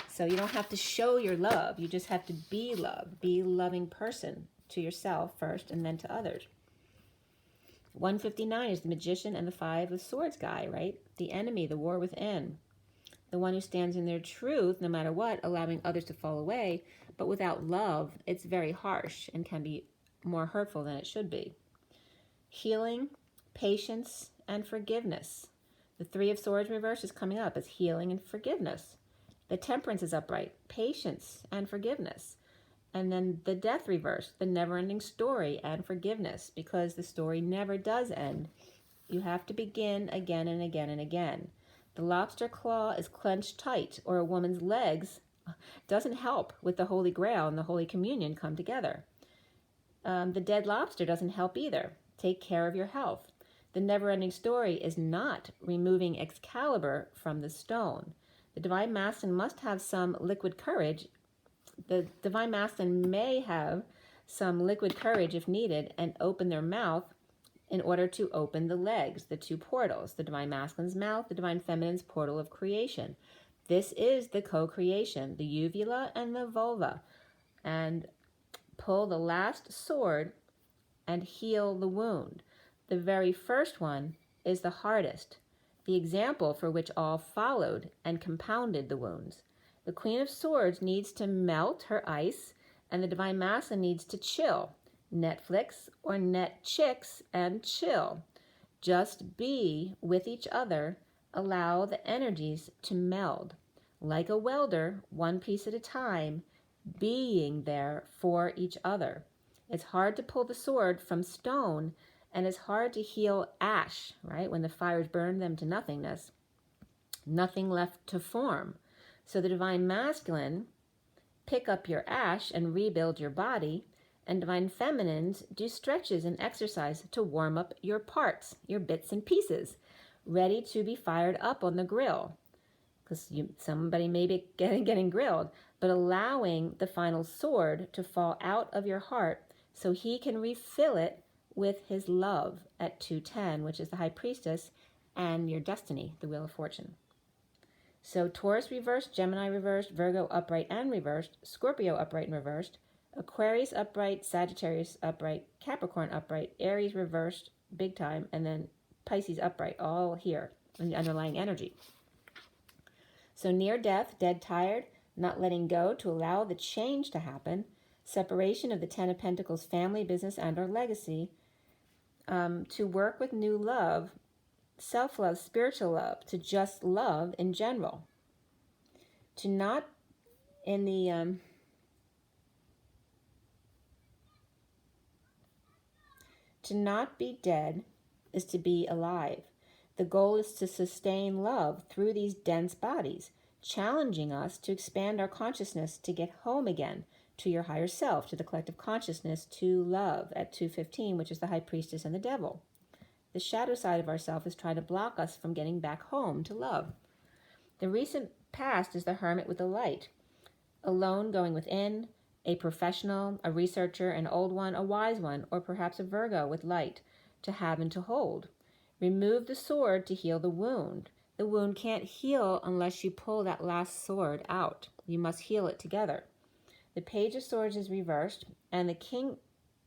A: So you don't have to show your love. You just have to be love. Be a loving person to yourself first and then to others. 159 is the Magician and the 5 of Swords guy, right? The enemy, the war within. The one who stands in their truth, no matter what, allowing others to fall away. But without love, it's very harsh and can be more hurtful than it should be. Healing, patience, and forgiveness. The 3 of Swords reverse is coming up as healing and forgiveness. The Temperance is upright, patience and forgiveness. And then the Death reverse, the never-ending story and forgiveness, because the story never does end. You have to begin again and again and again. The lobster claw is clenched tight, or a woman's legs doesn't help with the Holy Grail and the Holy Communion come together. The dead lobster doesn't help either. Take care of your health. The never-ending story is not removing Excalibur from the stone. The Divine Masculine must have some liquid courage. The Divine Masculine may have some liquid courage if needed and open their mouth in order to open the legs, the two portals, the Divine Masculine's mouth, the Divine Feminine's portal of creation. This is the co-creation, the uvula and the vulva. And pull the last sword and heal the wound. The very first one is the hardest, the example for which all followed and compounded the wounds. The Queen of Swords needs to melt her ice, and the Divine Masculine needs to chill. Netflix or net chicks and chill. Just be with each other. Allow the energies to meld. Like a welder, one piece at a time, being there for each other. It's hard to pull the sword from stone, and it's hard to heal ash, right? When the fires burn them to nothingness. Nothing left to form. So the Divine Masculine, pick up your ash and rebuild your body, and Divine Feminines do stretches and exercise to warm up your parts, your bits and pieces, ready to be fired up on the grill. Because somebody may be getting grilled, but allowing the final sword to fall out of your heart so he can refill it with his love at 210, which is the High Priestess, and your destiny, the Wheel of Fortune. So Taurus reversed, Gemini reversed, Virgo upright and reversed, Scorpio upright and reversed, Aquarius upright, Sagittarius upright, Capricorn upright, Aries reversed, big time, and then Pisces upright, all here in the underlying energy. So near death, dead tired, not letting go to allow the change to happen, separation of the Ten of Pentacles, family, business, and or legacy, to work with new love, self-love, spiritual love, to just love in general. To not in the to not be dead is to be alive. The goal is to sustain love through these dense bodies, challenging us to expand our consciousness to get home again to your higher self, to the collective consciousness, to love at 215, which is the High Priestess and the Devil. The shadow side of ourself is trying to block us from getting back home to love. The recent past is the Hermit with the light, alone going within, a professional, a researcher, an old one, a wise one, or perhaps a Virgo with light to have and to hold. Remove the sword to heal the wound. The wound can't heal unless you pull that last sword out. You must heal it together. The Page of Swords is reversed, and the King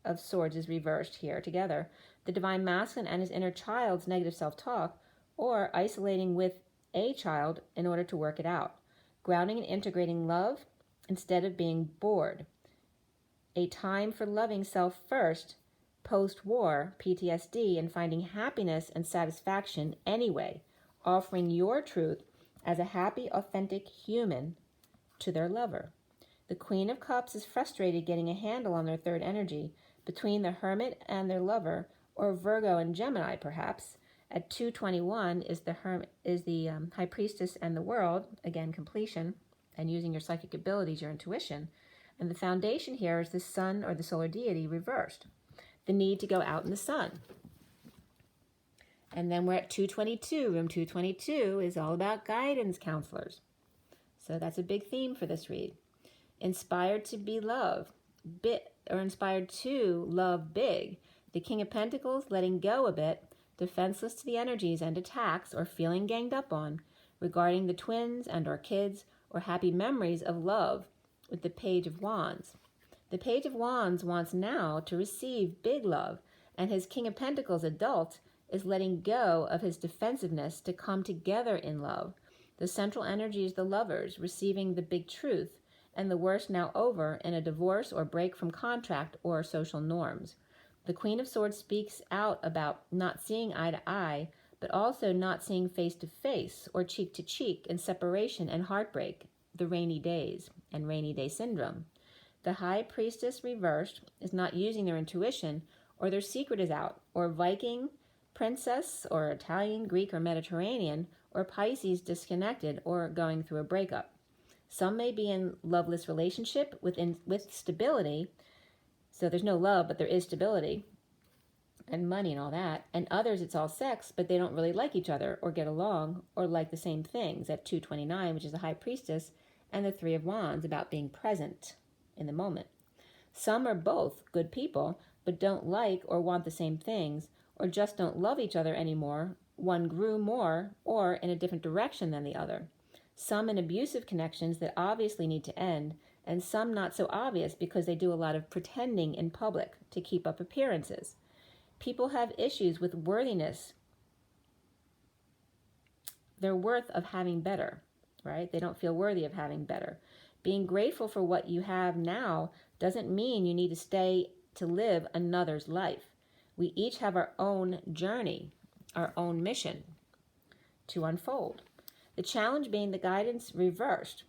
A: of Swords is reversed here together. The Divine Masculine and his inner child's negative self-talk, or isolating with a child in order to work it out. Grounding and integrating love instead of being bored. A time for loving self first, post-war, PTSD, and finding happiness and satisfaction anyway, offering your truth as a happy, authentic human to their lover. The Queen of Cups is frustrated getting a handle on their third energy between the Hermit and their lover, or Virgo and Gemini, perhaps. At 221 is the High Priestess and the World, again, completion, and using your psychic abilities, your intuition. And the foundation here is the Sun or the solar deity reversed. The need to go out in the sun. And then we're at 222. Room 222 is all about guidance counselors. So that's a big theme for this read. Inspired to be love, or inspired to love big. The King of Pentacles letting go a bit, defenseless to the energies and attacks or feeling ganged up on, regarding the twins and or kids or happy memories of love with the Page of Wands. The Page of Wands wants now to receive big love, and his King of Pentacles adult is letting go of his defensiveness to come together in love. The central energy is the lovers receiving the big truth, and the worst now over in a divorce or break from contract or social norms. The Queen of Swords speaks out about not seeing eye to eye, but also not seeing face to face or cheek to cheek in separation and heartbreak, the rainy days and rainy day syndrome. The High Priestess reversed is not using their intuition, or their secret is out, or Viking, Princess, or Italian, Greek, or Mediterranean, or Pisces disconnected or going through a breakup. Some may be in loveless relationship with stability, so there's no love, but there is stability. and money and all that. And others, it's all sex, but they don't really like each other or get along or like the same things at 229, which is the High Priestess, and the Three of Wands, about being present in the moment. Some are both good people, but don't like or want the same things, or just don't love each other anymore. One grew more or in a different direction than the other. Some in abusive connections that obviously need to end, and some not so obvious because they do a lot of pretending in public to keep up appearances. People have issues with worthiness, their worth of having better, right? They don't feel worthy of having better. Being grateful for what you have now doesn't mean you need to stay to live another's life. We each have our own journey, our own mission to unfold. The challenge being the guidance reversed,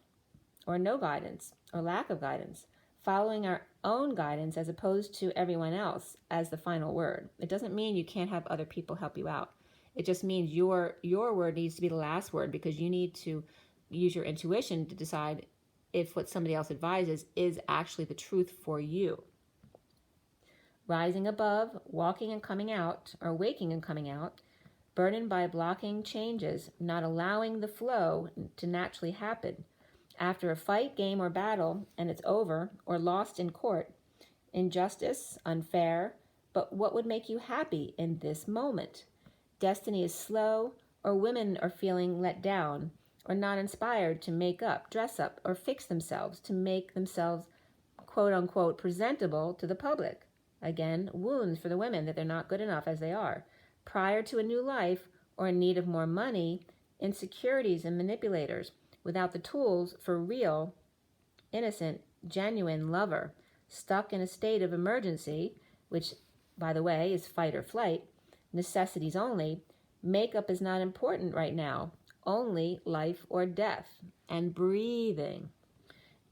A: or no guidance, or lack of guidance, following our own guidance as opposed to everyone else as the final word. It doesn't mean you can't have other people help you out. It just means your word needs to be the last word, because you need to use your intuition to decide if what somebody else advises is actually the truth for you. Rising above, walking and coming out, or waking and coming out, burdened by blocking changes, not allowing the flow to naturally happen. After a fight, game, or battle, and it's over, or lost in court, injustice, unfair, but what would make you happy in this moment? Destiny is slow, or women are feeling let down, or not inspired to make up, dress up, or fix themselves to make themselves, quote-unquote, presentable to the public. Again, wounds for the women that they're not good enough as they are. Prior to a new life, or in need of more money, insecurities and manipulators, without the tools for real, innocent, genuine lover, stuck in a state of emergency, which, by the way, is fight or flight, necessities only. Makeup is not important right now, only life or death, and breathing.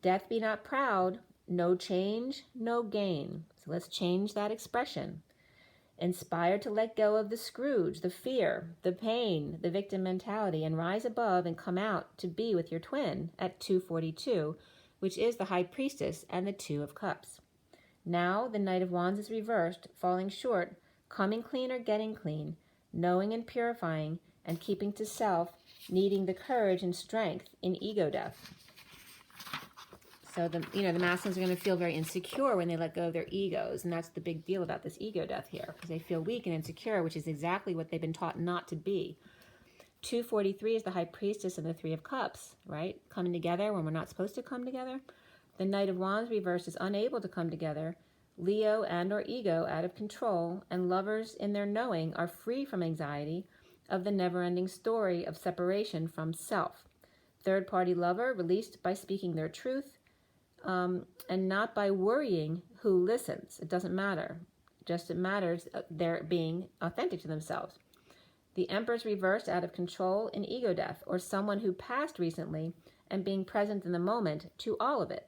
A: Death be not proud, no change, no gain. So let's change that expression. Inspired to let go of the Scrooge, the fear, the pain, the victim mentality, and rise above and come out to be with your twin at 242, which is the High Priestess and the Two of Cups. Now the Knight of Wands is reversed, falling short, coming clean or getting clean, knowing and purifying, and keeping to self, needing the courage and strength in ego death. So the masculines are going to feel very insecure when they let go of their egos, and that's the big deal about this ego death here, because they feel weak and insecure, which is exactly what they've been taught not to be. 243 is the High Priestess and the Three of Cups, right? Coming together when we're not supposed to come together. The Knight of Wands reversed is unable to come together. Leo and or ego out of control, and lovers in their knowing are free from anxiety of the never-ending story of separation from self. Third-party lover released by speaking their truth, and not by worrying who listens. It doesn't matter. Just it matters they're being authentic to themselves. The Empress reversed out of control in ego death, or someone who passed recently and being present in the moment to all of it.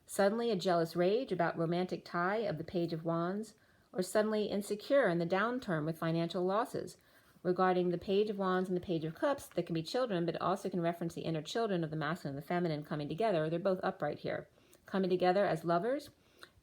A: Suddenly a jealous rage about romantic tie of the Page of Wands, or suddenly insecure in the downturn with financial losses. Regarding the Page of Wands and the Page of Cups, that can be children, but also can reference the inner children of the masculine and the feminine coming together. They're both upright here. Coming together as lovers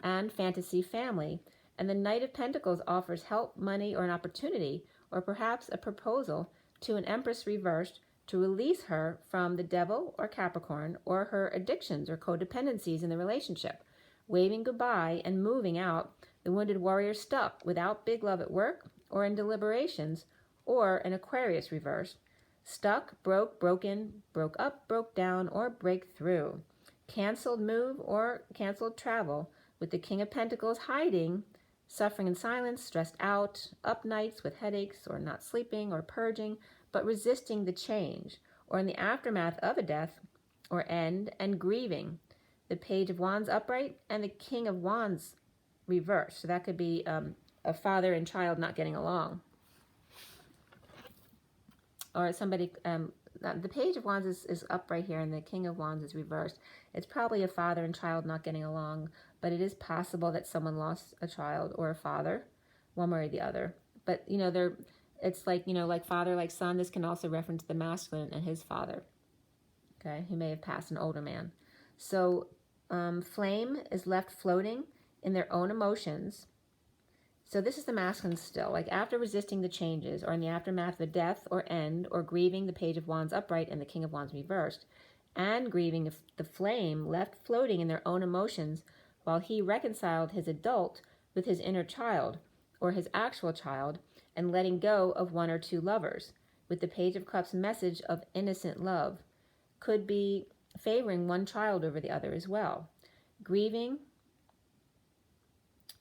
A: and fantasy family. And the Knight of Pentacles offers help, money, or an opportunity, or perhaps a proposal to an Empress reversed to release her from the Devil or Capricorn or her addictions or codependencies in the relationship. Waving goodbye and moving out, the wounded warrior stuck without big love at work or in deliberations, or an Aquarius reversed. Stuck, broke, broken, broke up, broke down, or break through. Canceled move or canceled travel, with the King of Pentacles hiding, suffering in silence, stressed out, up nights with headaches or not sleeping or purging, but resisting the change, or in the aftermath of a death or end and grieving. The Page of Wands upright and the King of Wands reversed. So that could be a father and child not getting along. Or somebody... the Page of Wands is up right here, and the King of Wands is reversed. It's probably a father and child not getting along, but it is possible that someone lost a child or a father, one way or the other. But, it's like, like father, like son. This can also reference the masculine and his father, okay, who may have passed, an older man. So flame is left floating in their own emotions, So this is the masculine still, like after resisting the changes or in the aftermath of a death or end or grieving the Page of Wands upright and the King of Wands reversed, and grieving the flame left floating in their own emotions while he reconciled his adult with his inner child or his actual child and letting go of one or two lovers, with the Page of Cups message of innocent love, could be favoring one child over the other as well. Grieving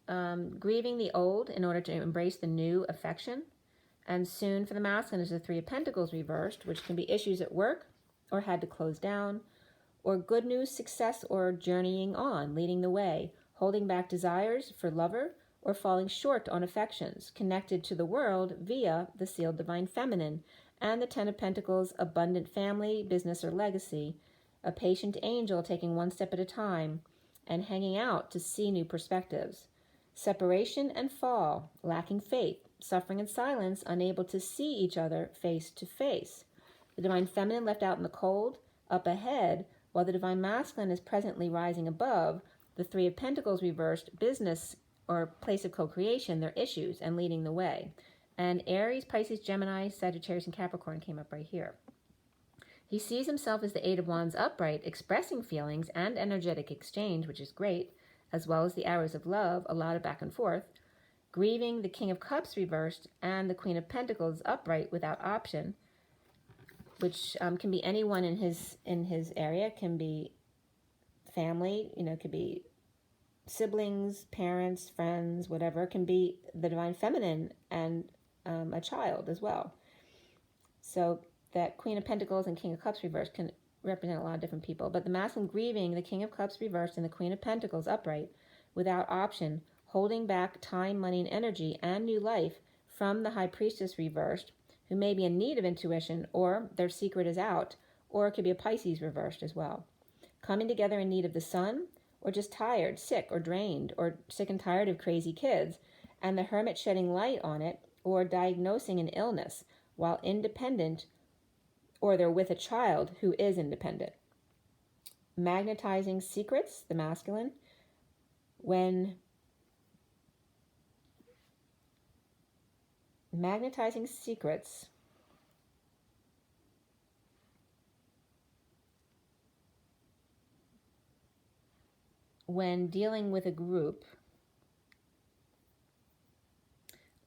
A: the old in order to embrace the new affection. And soon for the masculine is the Three of Pentacles reversed, which can be issues at work or had to close down, or good news, success, or journeying on, leading the way, holding back desires for lover, or falling short on affections, connected to the world via the sealed divine feminine, and the Ten of Pentacles, abundant family, business, or legacy, a patient angel taking one step at a time, and hanging out to see new perspectives. Separation and fall, lacking faith, suffering in silence, unable to see each other face to face. The divine feminine left out in the cold, up ahead, while the divine masculine is presently rising above. The Three of Pentacles reversed, business or place of co-creation, their issues, and leading the way. And Aries, Pisces, Gemini, Sagittarius, and Capricorn came up right here. He sees himself as the Eight of Wands upright, expressing feelings and energetic exchange, which is great, as well as the arrows of love, a lot of back and forth, grieving the King of Cups reversed and the Queen of Pentacles upright without option, which can be anyone in his area, can be family, could be siblings, parents, friends, whatever. It can be the divine feminine and a child as well. So that Queen of Pentacles and King of Cups reversed can represent a lot of different people. But the masculine grieving the King of Cups reversed and the Queen of Pentacles upright without option, holding back time, money, and energy and new life from the High Priestess reversed, who may be in need of intuition, or their secret is out, or it could be a Pisces reversed as well. Coming together in need of the sun, or just tired, sick, or drained, or sick and tired of crazy kids, and the Hermit shedding light on it, or diagnosing an illness while independent, or they're with a child who is independent. Magnetizing secrets, the masculine, when magnetizing secrets when dealing with a group,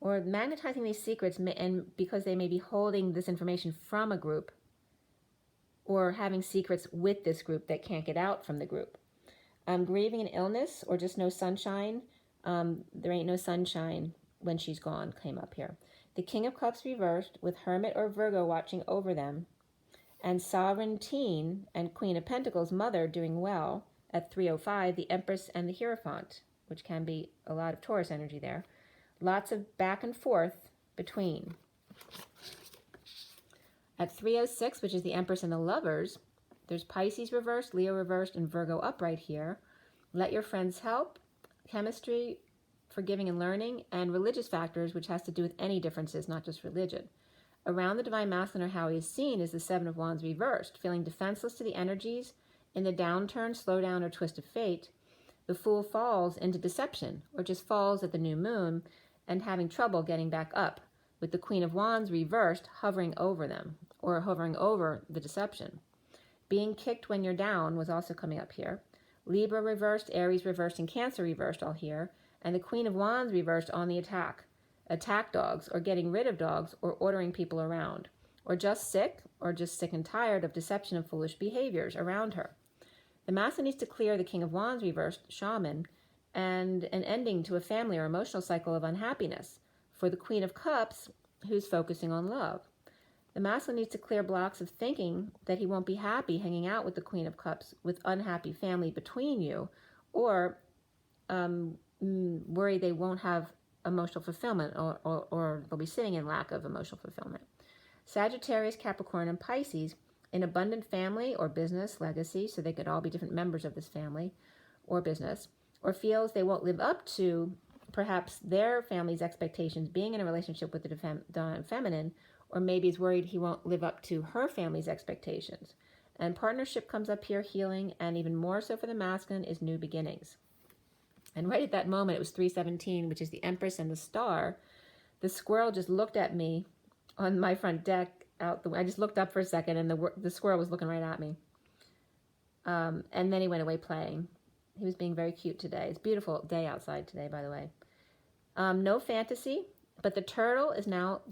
A: or magnetizing these secrets, and because they may be holding this information from a group, or having secrets with this group that can't get out from the group. Grieving an illness, or just no sunshine. There ain't no sunshine when she's gone, came up here. The King of Cups reversed, with Hermit or Virgo watching over them, and Sovereign Teen and Queen of Pentacles mother doing well at 305, the Empress and the Hierophant, which can be a lot of Taurus energy there. Lots of back and forth between. At 306, which is the Empress and the Lovers, there's Pisces reversed, Leo reversed, and Virgo upright here. Let your friends help, chemistry, forgiving and learning, and religious factors, which has to do with any differences, not just religion. Around the divine masculine, or how he is seen, is the Seven of Wands reversed, feeling defenseless to the energies in the downturn, slowdown, or twist of fate. The Fool falls into deception, or just falls at the new moon, and having trouble getting back up, with the Queen of Wands reversed, hovering over them, or hovering over the deception. Being kicked when you're down was also coming up here. Libra reversed, Aries reversed, and Cancer reversed all here, and the Queen of Wands reversed on the attack. Attack dogs, or getting rid of dogs, or ordering people around, or just sick and tired of deception and foolish behaviors around her. The masculine needs to clear the King of Wands reversed, Shaman, and an ending to a family or emotional cycle of unhappiness. For the Queen of Cups, who's focusing on love. The masculine needs to clear blocks of thinking that he won't be happy hanging out with the Queen of Cups with unhappy family between you, or worry they won't have emotional fulfillment, or they'll be sitting in lack of emotional fulfillment. Sagittarius, Capricorn, and Pisces, in abundant family or business legacy, so they could all be different members of this family or business, or feels they won't live up to perhaps their family's expectations, being in a relationship with the divine feminine, or maybe is worried he won't live up to her family's expectations. And partnership comes up here, healing, and even more so for the masculine is new beginnings. And right at that moment, it was 317, which is the Empress and the Star. The squirrel just looked at me on my front deck out the way. I just looked up for a second, and the squirrel was looking right at me. And then he went away playing. He was being very cute today. It's a beautiful day outside today, by the way. No fantasy, but the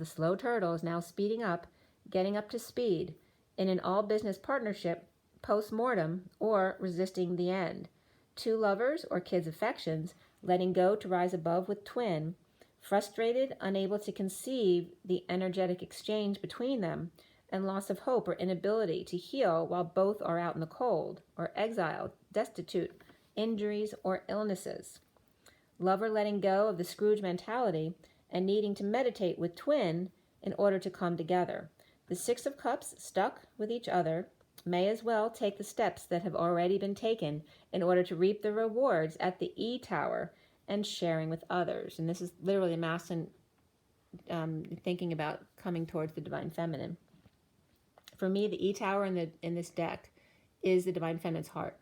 A: slow turtle is now speeding up, getting up to speed in an all-business partnership, post-mortem, or resisting the end. Two lovers or kids' affections, letting go to rise above with twin, frustrated, unable to conceive the energetic exchange between them, and loss of hope or inability to heal while both are out in the cold, or exiled, destitute, injuries, or illnesses. Lover letting go of the Scrooge mentality and needing to meditate with twin in order to come together. The Six of Cups, stuck with each other, may as well take the steps that have already been taken in order to reap the rewards at the E Tower and sharing with others. And this is literally a masculine thinking about coming towards the Divine Feminine. For me, the E Tower in this deck is the Divine Feminine's heart.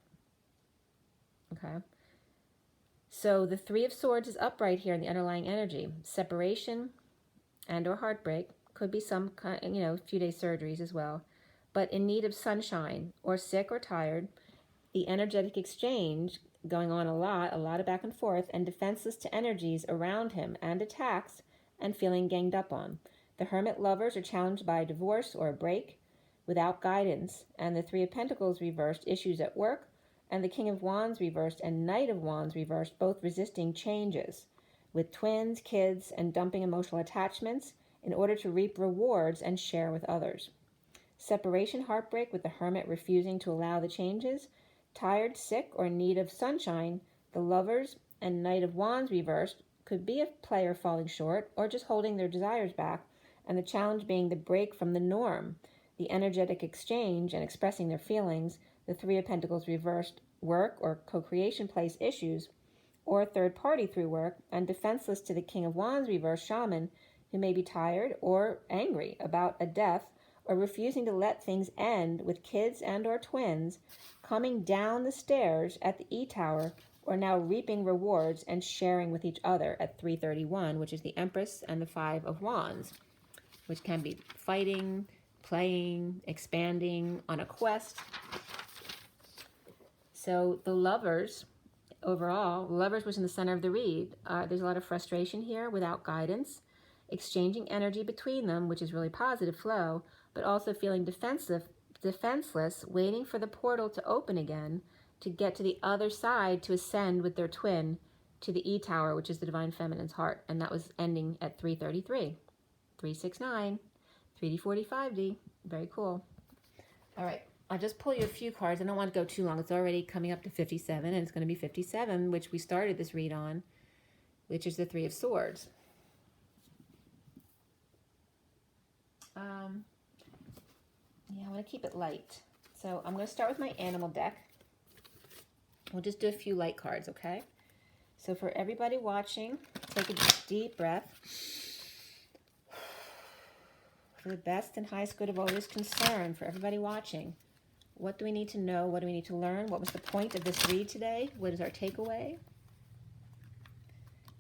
A: Okay. So the Three of Swords is upright here in the underlying energy. Separation and or heartbreak. Could be some kind, a few days surgeries as well. But in need of sunshine or sick or tired, the energetic exchange going on a lot of back and forth, and defenseless to energies around him and attacks and feeling ganged up on. The Hermit lovers are challenged by a divorce or a break without guidance, and the Three of Pentacles reversed, issues at work, and the King of Wands reversed and Knight of Wands reversed, both resisting changes, with twins, kids, and dumping emotional attachments in order to reap rewards and share with others. Separation, heartbreak, with the Hermit refusing to allow the changes. Tired, sick, or in need of sunshine, the Lovers and Knight of Wands reversed could be a player falling short or just holding their desires back, and the challenge being the break from the norm, the energetic exchange and expressing their feelings. The Three of Pentacles reversed, work or co-creation place issues, or third party through work, and defenseless to the King of Wands reversed, shaman, who may be tired or angry about a death or refusing to let things end, with kids and or twins coming down the stairs at the E Tower, or now reaping rewards and sharing with each other at 331, which is the Empress and the Five of Wands, which can be fighting, playing, expanding, on a quest. So the Lovers, overall, Lovers was in the center of the read. There's a lot of frustration here without guidance, exchanging energy between them, which is really positive flow, but also feeling defenseless, waiting for the portal to open again to get to the other side to ascend with their twin to the E Tower, which is the Divine Feminine's heart. And that was ending at 333, 369, 3D45D. Very cool. All right, I'll just pull you a few cards. I don't want to go too long. It's already coming up to 57, and it's going to be 57, which we started this read on, which is the Three of Swords. Yeah, I want to keep it light. So I'm going to start with my animal deck. We'll just do a few light cards, okay? So for everybody watching, take a deep breath. For the best and highest good of all is concerned, for everybody watching, what do we need to know? What do we need to learn? What was the point of this read today? What is our takeaway?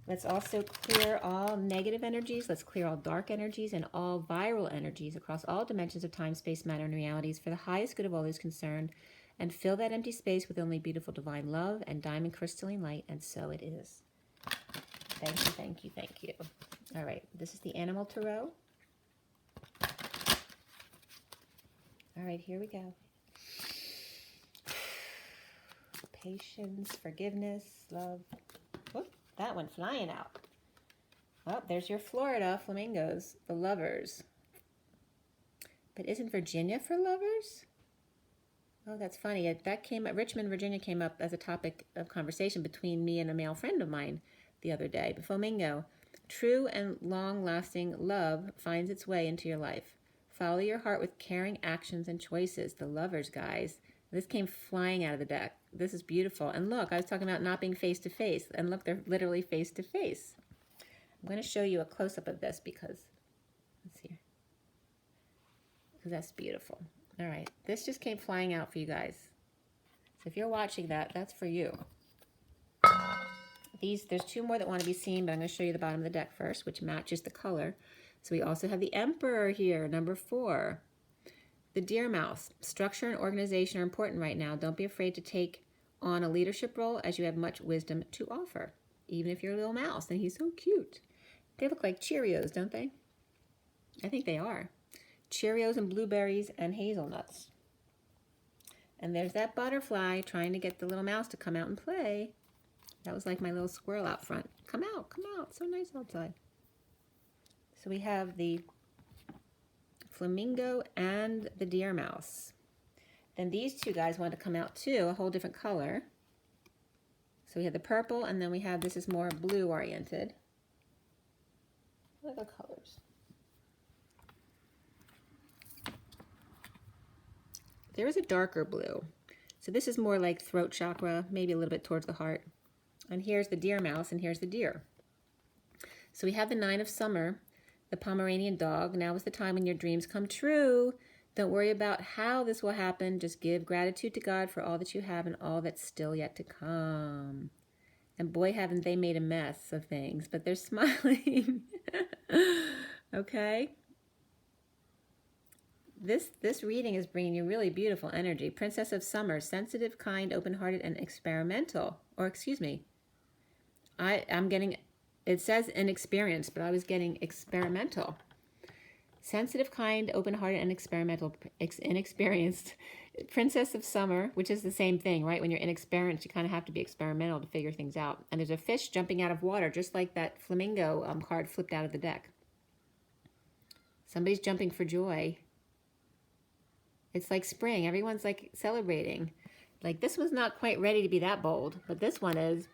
A: Let's also clear all negative energies. Let's clear all dark energies and all viral energies across all dimensions of time, space, matter, and realities for the highest good of all who's concerned, and fill that empty space with only beautiful divine love and diamond crystalline light, and so it is. Thank you, thank you, thank you. All right, this is the Animal Tarot. All right, here we go. Patience, forgiveness, love. Whoop. That one flying out. Oh, there's your Florida flamingos, the Lovers. But isn't Virginia for lovers? Oh, that's funny. That came up, Richmond, Virginia came up as a topic of conversation between me and a male friend of mine the other day. But flamingo, true and long-lasting love finds its way into your life. Follow your heart with caring actions and choices. The Lovers, guys. This came flying out of the deck. This is beautiful. And look, I was talking about not being face-to-face. And look, they're literally face-to-face. I'm going to show you a close-up of this because, let's see. Because that's beautiful. All right. This just came flying out for you guys. So if you're watching that, that's for you. There's two more that want to be seen, but I'm going to show you the bottom of the deck first, which matches the color. So we also have the Emperor here, number 4. The Deer Mouse. Structure and organization are important right now. Don't be afraid to take on a leadership role, as you have much wisdom to offer, even if you're a little mouse. And he's so cute. They look like Cheerios, don't they? I think they are. Cheerios and blueberries and hazelnuts. And there's that butterfly trying to get the little mouse to come out and play. That was like my little squirrel out front. Come out, come out. So nice outside. So we have the flamingo and the deer mouse. Then these two guys want to come out too, a whole different color. So we have the purple, and then we have, this is more blue oriented. What are the colors? There is a darker blue. So this is more like throat chakra, maybe a little bit towards the heart. And here's the deer mouse, and here's the deer. So we have the 9 of summer, the Pomeranian dog. Now is the time when your dreams come true. Don't worry about how this will happen. Just give gratitude to God for all that you have and all that's still yet to come. And boy, haven't they made a mess of things, but they're smiling. Okay? This reading is bringing you really beautiful energy. Princess of Summer, sensitive, kind, open-hearted, and experimental. Or excuse me, I'm getting, it says inexperienced, but I was getting experimental. Sensitive, kind, open-hearted, and experimental, inexperienced. Princess of Summer, which is the same thing, right? When you're inexperienced, you kind of have to be experimental to figure things out. And there's a fish jumping out of water, just like that flamingo card flipped out of the deck. Somebody's jumping for joy. It's like spring. Everyone's like celebrating. Like this one's not quite ready to be that bold, but this one is.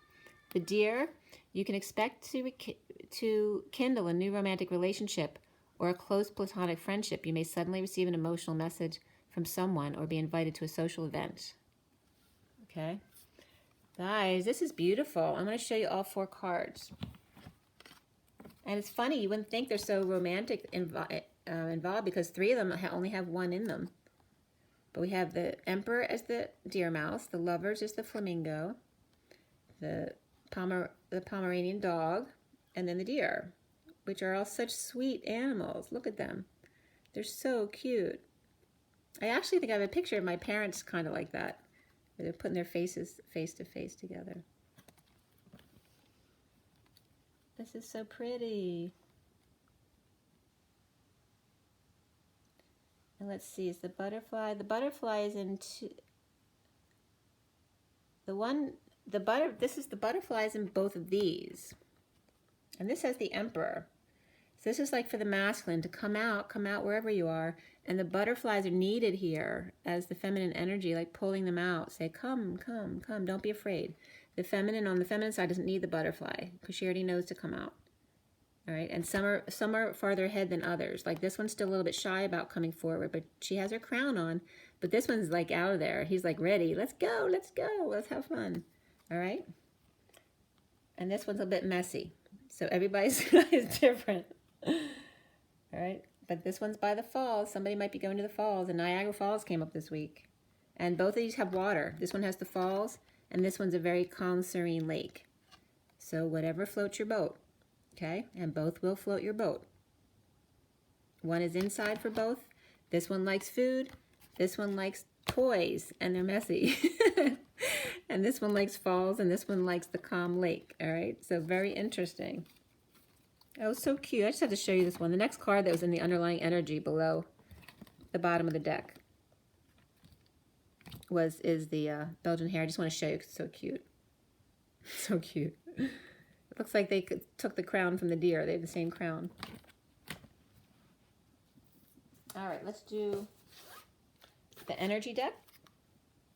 A: The deer, you can expect to kindle a new romantic relationship or a close platonic friendship. You may suddenly receive an emotional message from someone or be invited to a social event. Okay. Guys, this is beautiful. I'm going to show you all 4 cards. And it's funny, you wouldn't think they're so romantic involved because 3 of them only have 1 in them. But we have the Emperor as the deer mouse, the Lovers is the flamingo, the Pomeranian dog, and then the deer, which are all such sweet animals. Look at them. They're so cute. I actually think I have a picture of my parents kind of like that. Where they're putting their faces face to face together. This is so pretty. And let's see, is the butterfly? The butterfly is in this is the butterflies in both of these. And this has the Emperor. So this is like for the masculine to come out wherever you are. And the butterflies are needed here as the feminine energy, like pulling them out. Say, come, come, come, don't be afraid. The feminine, on the feminine side, doesn't need the butterfly because she already knows to come out. All right, and some are farther ahead than others. Like this one's still a little bit shy about coming forward, but she has her crown on. But this one's like out of there. He's like ready. Let's go, let's have fun. All right. And this one's a bit messy. So everybody's is different. All right, but this one's by the falls. Somebody might be going to the falls, and Niagara Falls came up this week. And both of these have water. This one has the falls, and this one's a very calm, serene lake. So whatever floats your boat. Okay, and both will float your boat. One is inside for both. This one likes food. This one likes toys, and they're messy. And this one likes falls, and this one likes the calm lake. All right, so very interesting. Oh, so cute. I just have to show you this one. The next card that was in the underlying energy below the bottom of the deck is the Belgian hare. I just want to show you because it's so cute. So cute. It looks like they took the crown from the deer. They have the same crown. All right, let's do the energy deck.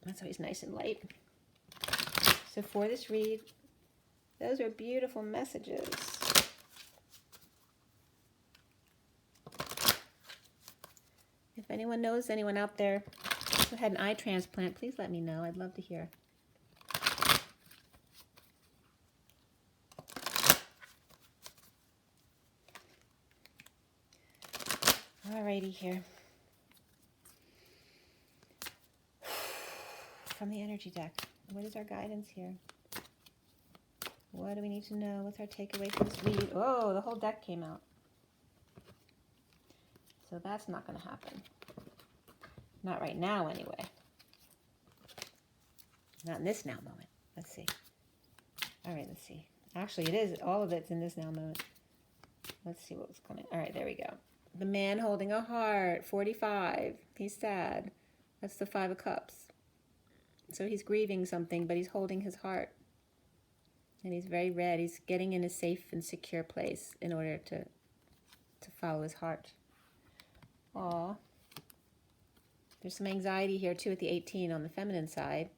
A: That's always nice and light. So for this read, those are beautiful messages. If anyone knows anyone out there who had an eye transplant, please let me know. I'd love to hear. Alrighty here. From the energy deck, what is our guidance here? What do we need to know? What's our takeaway from this read? Oh, the whole deck came out. So that's not going to happen. Not right now, anyway. Not in this now moment. Let's see. All right, let's see. Actually, it is. All of it's in this now moment. Let's see what was coming. All right, there we go. The man holding a heart, 45. He's sad. That's the 5 of Cups. So he's grieving something, but he's holding his heart. And he's very red. He's getting in a safe and secure place in order to follow his heart. Aw. There's some anxiety here, too, at the 18 on the feminine side.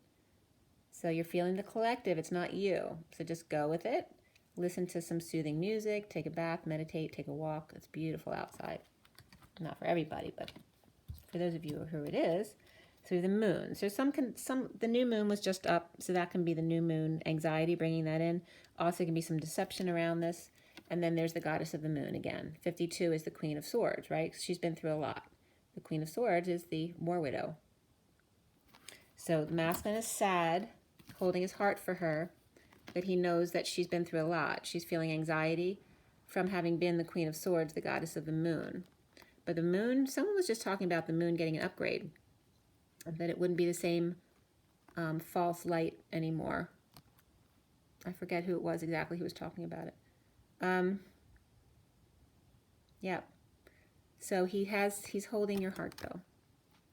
A: So you're feeling the collective. It's not you. So just go with it. Listen to some soothing music. Take a bath, meditate, take a walk. It's beautiful outside. Not for everybody, but for those of you who it is. So the moon. So the new moon was just up, so that can be the new moon anxiety, bringing that in. Also can be some deception around this. And then there's the goddess of the moon again. 52 is the Queen of Swords, right? She's been through a lot. The Queen of Swords is the war widow. So the masculine is sad, holding his heart for her, but he knows that she's been through a lot. She's feeling anxiety from having been the Queen of Swords, the goddess of the moon. But the moon, someone was just talking about the moon getting an upgrade, that it wouldn't be the same false light anymore. I forget who it was exactly who was talking about it. Yeah. So he's holding your heart though.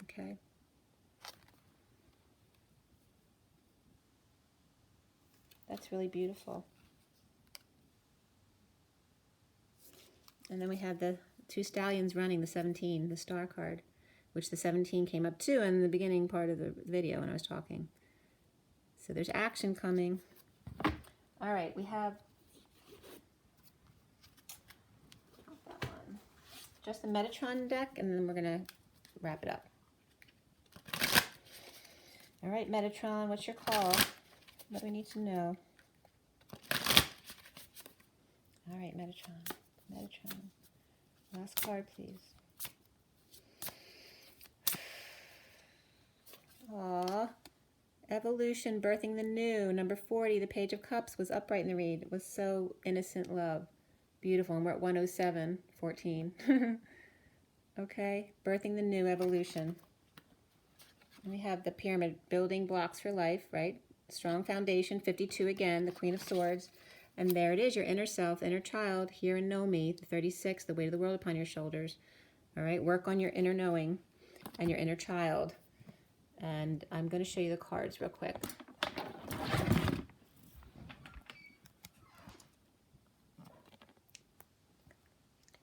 A: Okay. That's really beautiful. And then we have the 2 stallions running, the 17, the star card, which the 17 came up too in the beginning part of the video when I was talking. So there's action coming. All right, we have not that one. Just the Metatron deck, and then we're going to wrap it up. All right, Metatron, what's your call? What do we need to know? All right, Metatron. Metatron. Last card, please. Aww. Evolution, birthing the new. Number 40, the Page of Cups was upright in the read. It was so innocent love. Beautiful. And we're at 107, 14. Okay. Birthing the new, evolution. And we have the pyramid, building blocks for life, right? Strong foundation, 52 again, the Queen of Swords. And there it is, your inner self, inner child, hear and know me, the 36, the weight of the world upon your shoulders. All right, work on your inner knowing and your inner child. And I'm going to show you the cards real quick.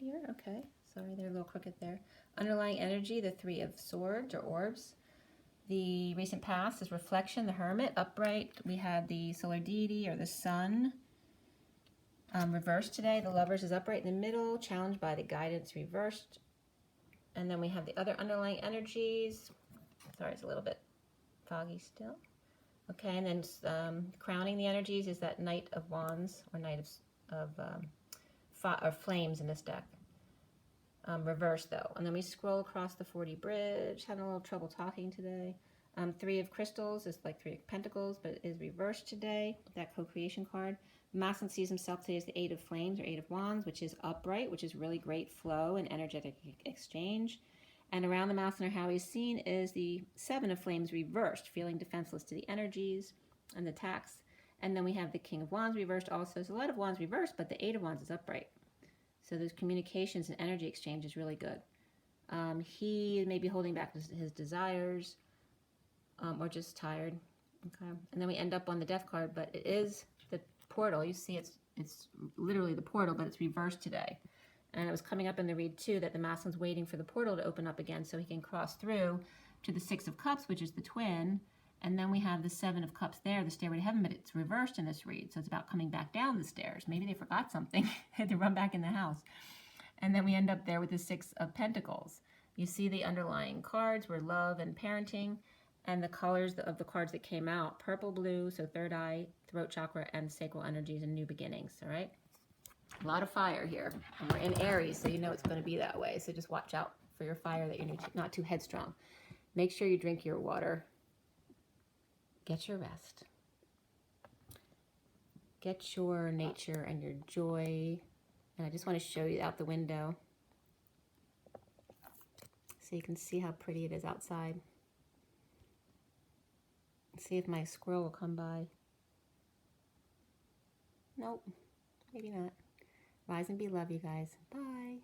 A: Here, okay. Sorry, they're a little crooked there. Underlying energy, the 3 of Swords or Orbs. The recent past is reflection, the Hermit, upright. We have the solar deity or the sun. Reversed today, the Lovers is upright in the middle, challenged by the guidance, reversed. And then we have the other underlying energies. Sorry, it's a little bit foggy still. Okay, and then crowning the energies is that Knight of Wands or Knight of Flames in this deck. Reversed though. And then we scroll across the 40 bridge, having a little trouble talking today. 3 of Crystals is like 3 of Pentacles, but it is reversed today, that co-creation card. Masculine sees himself today as the 8 of Flames or 8 of Wands, which is upright, which is really great flow and energetic exchange. And around the masculine, how he's seen is the 7 of Flames reversed, feeling defenseless to the energies and the attacks. And then we have the King of Wands reversed also. So a lot of Wands reversed, but the 8 of Wands is upright. So those communications and energy exchange is really good. He may be holding back his desires or just tired. Okay. And then we end up on the Death card, but it is the portal. You see it's literally the portal, but it's reversed today. And it was coming up in the read too that the masculine's waiting for the portal to open up again so he can cross through to the 6 of Cups, which is the twin. And then we have the 7 of Cups there, the Stairway to Heaven, but it's reversed in this read. So it's about coming back down the stairs. Maybe they forgot something, had to run back in the house. And then we end up there with the 6 of Pentacles. You see the underlying cards were love and parenting, and the colors of the cards that came out, purple, blue, so third eye, throat chakra, and sacral energies and new beginnings, all right? A lot of fire here. And we're in Aries, so you know it's going to be that way. So just watch out for your fire, that you're not too headstrong. Make sure you drink your water. Get your rest. Get your nature and your joy. And I just want to show you out the window so you can see how pretty it is outside. See if my squirrel will come by. Nope, maybe not. Rise and be love, you guys. Bye.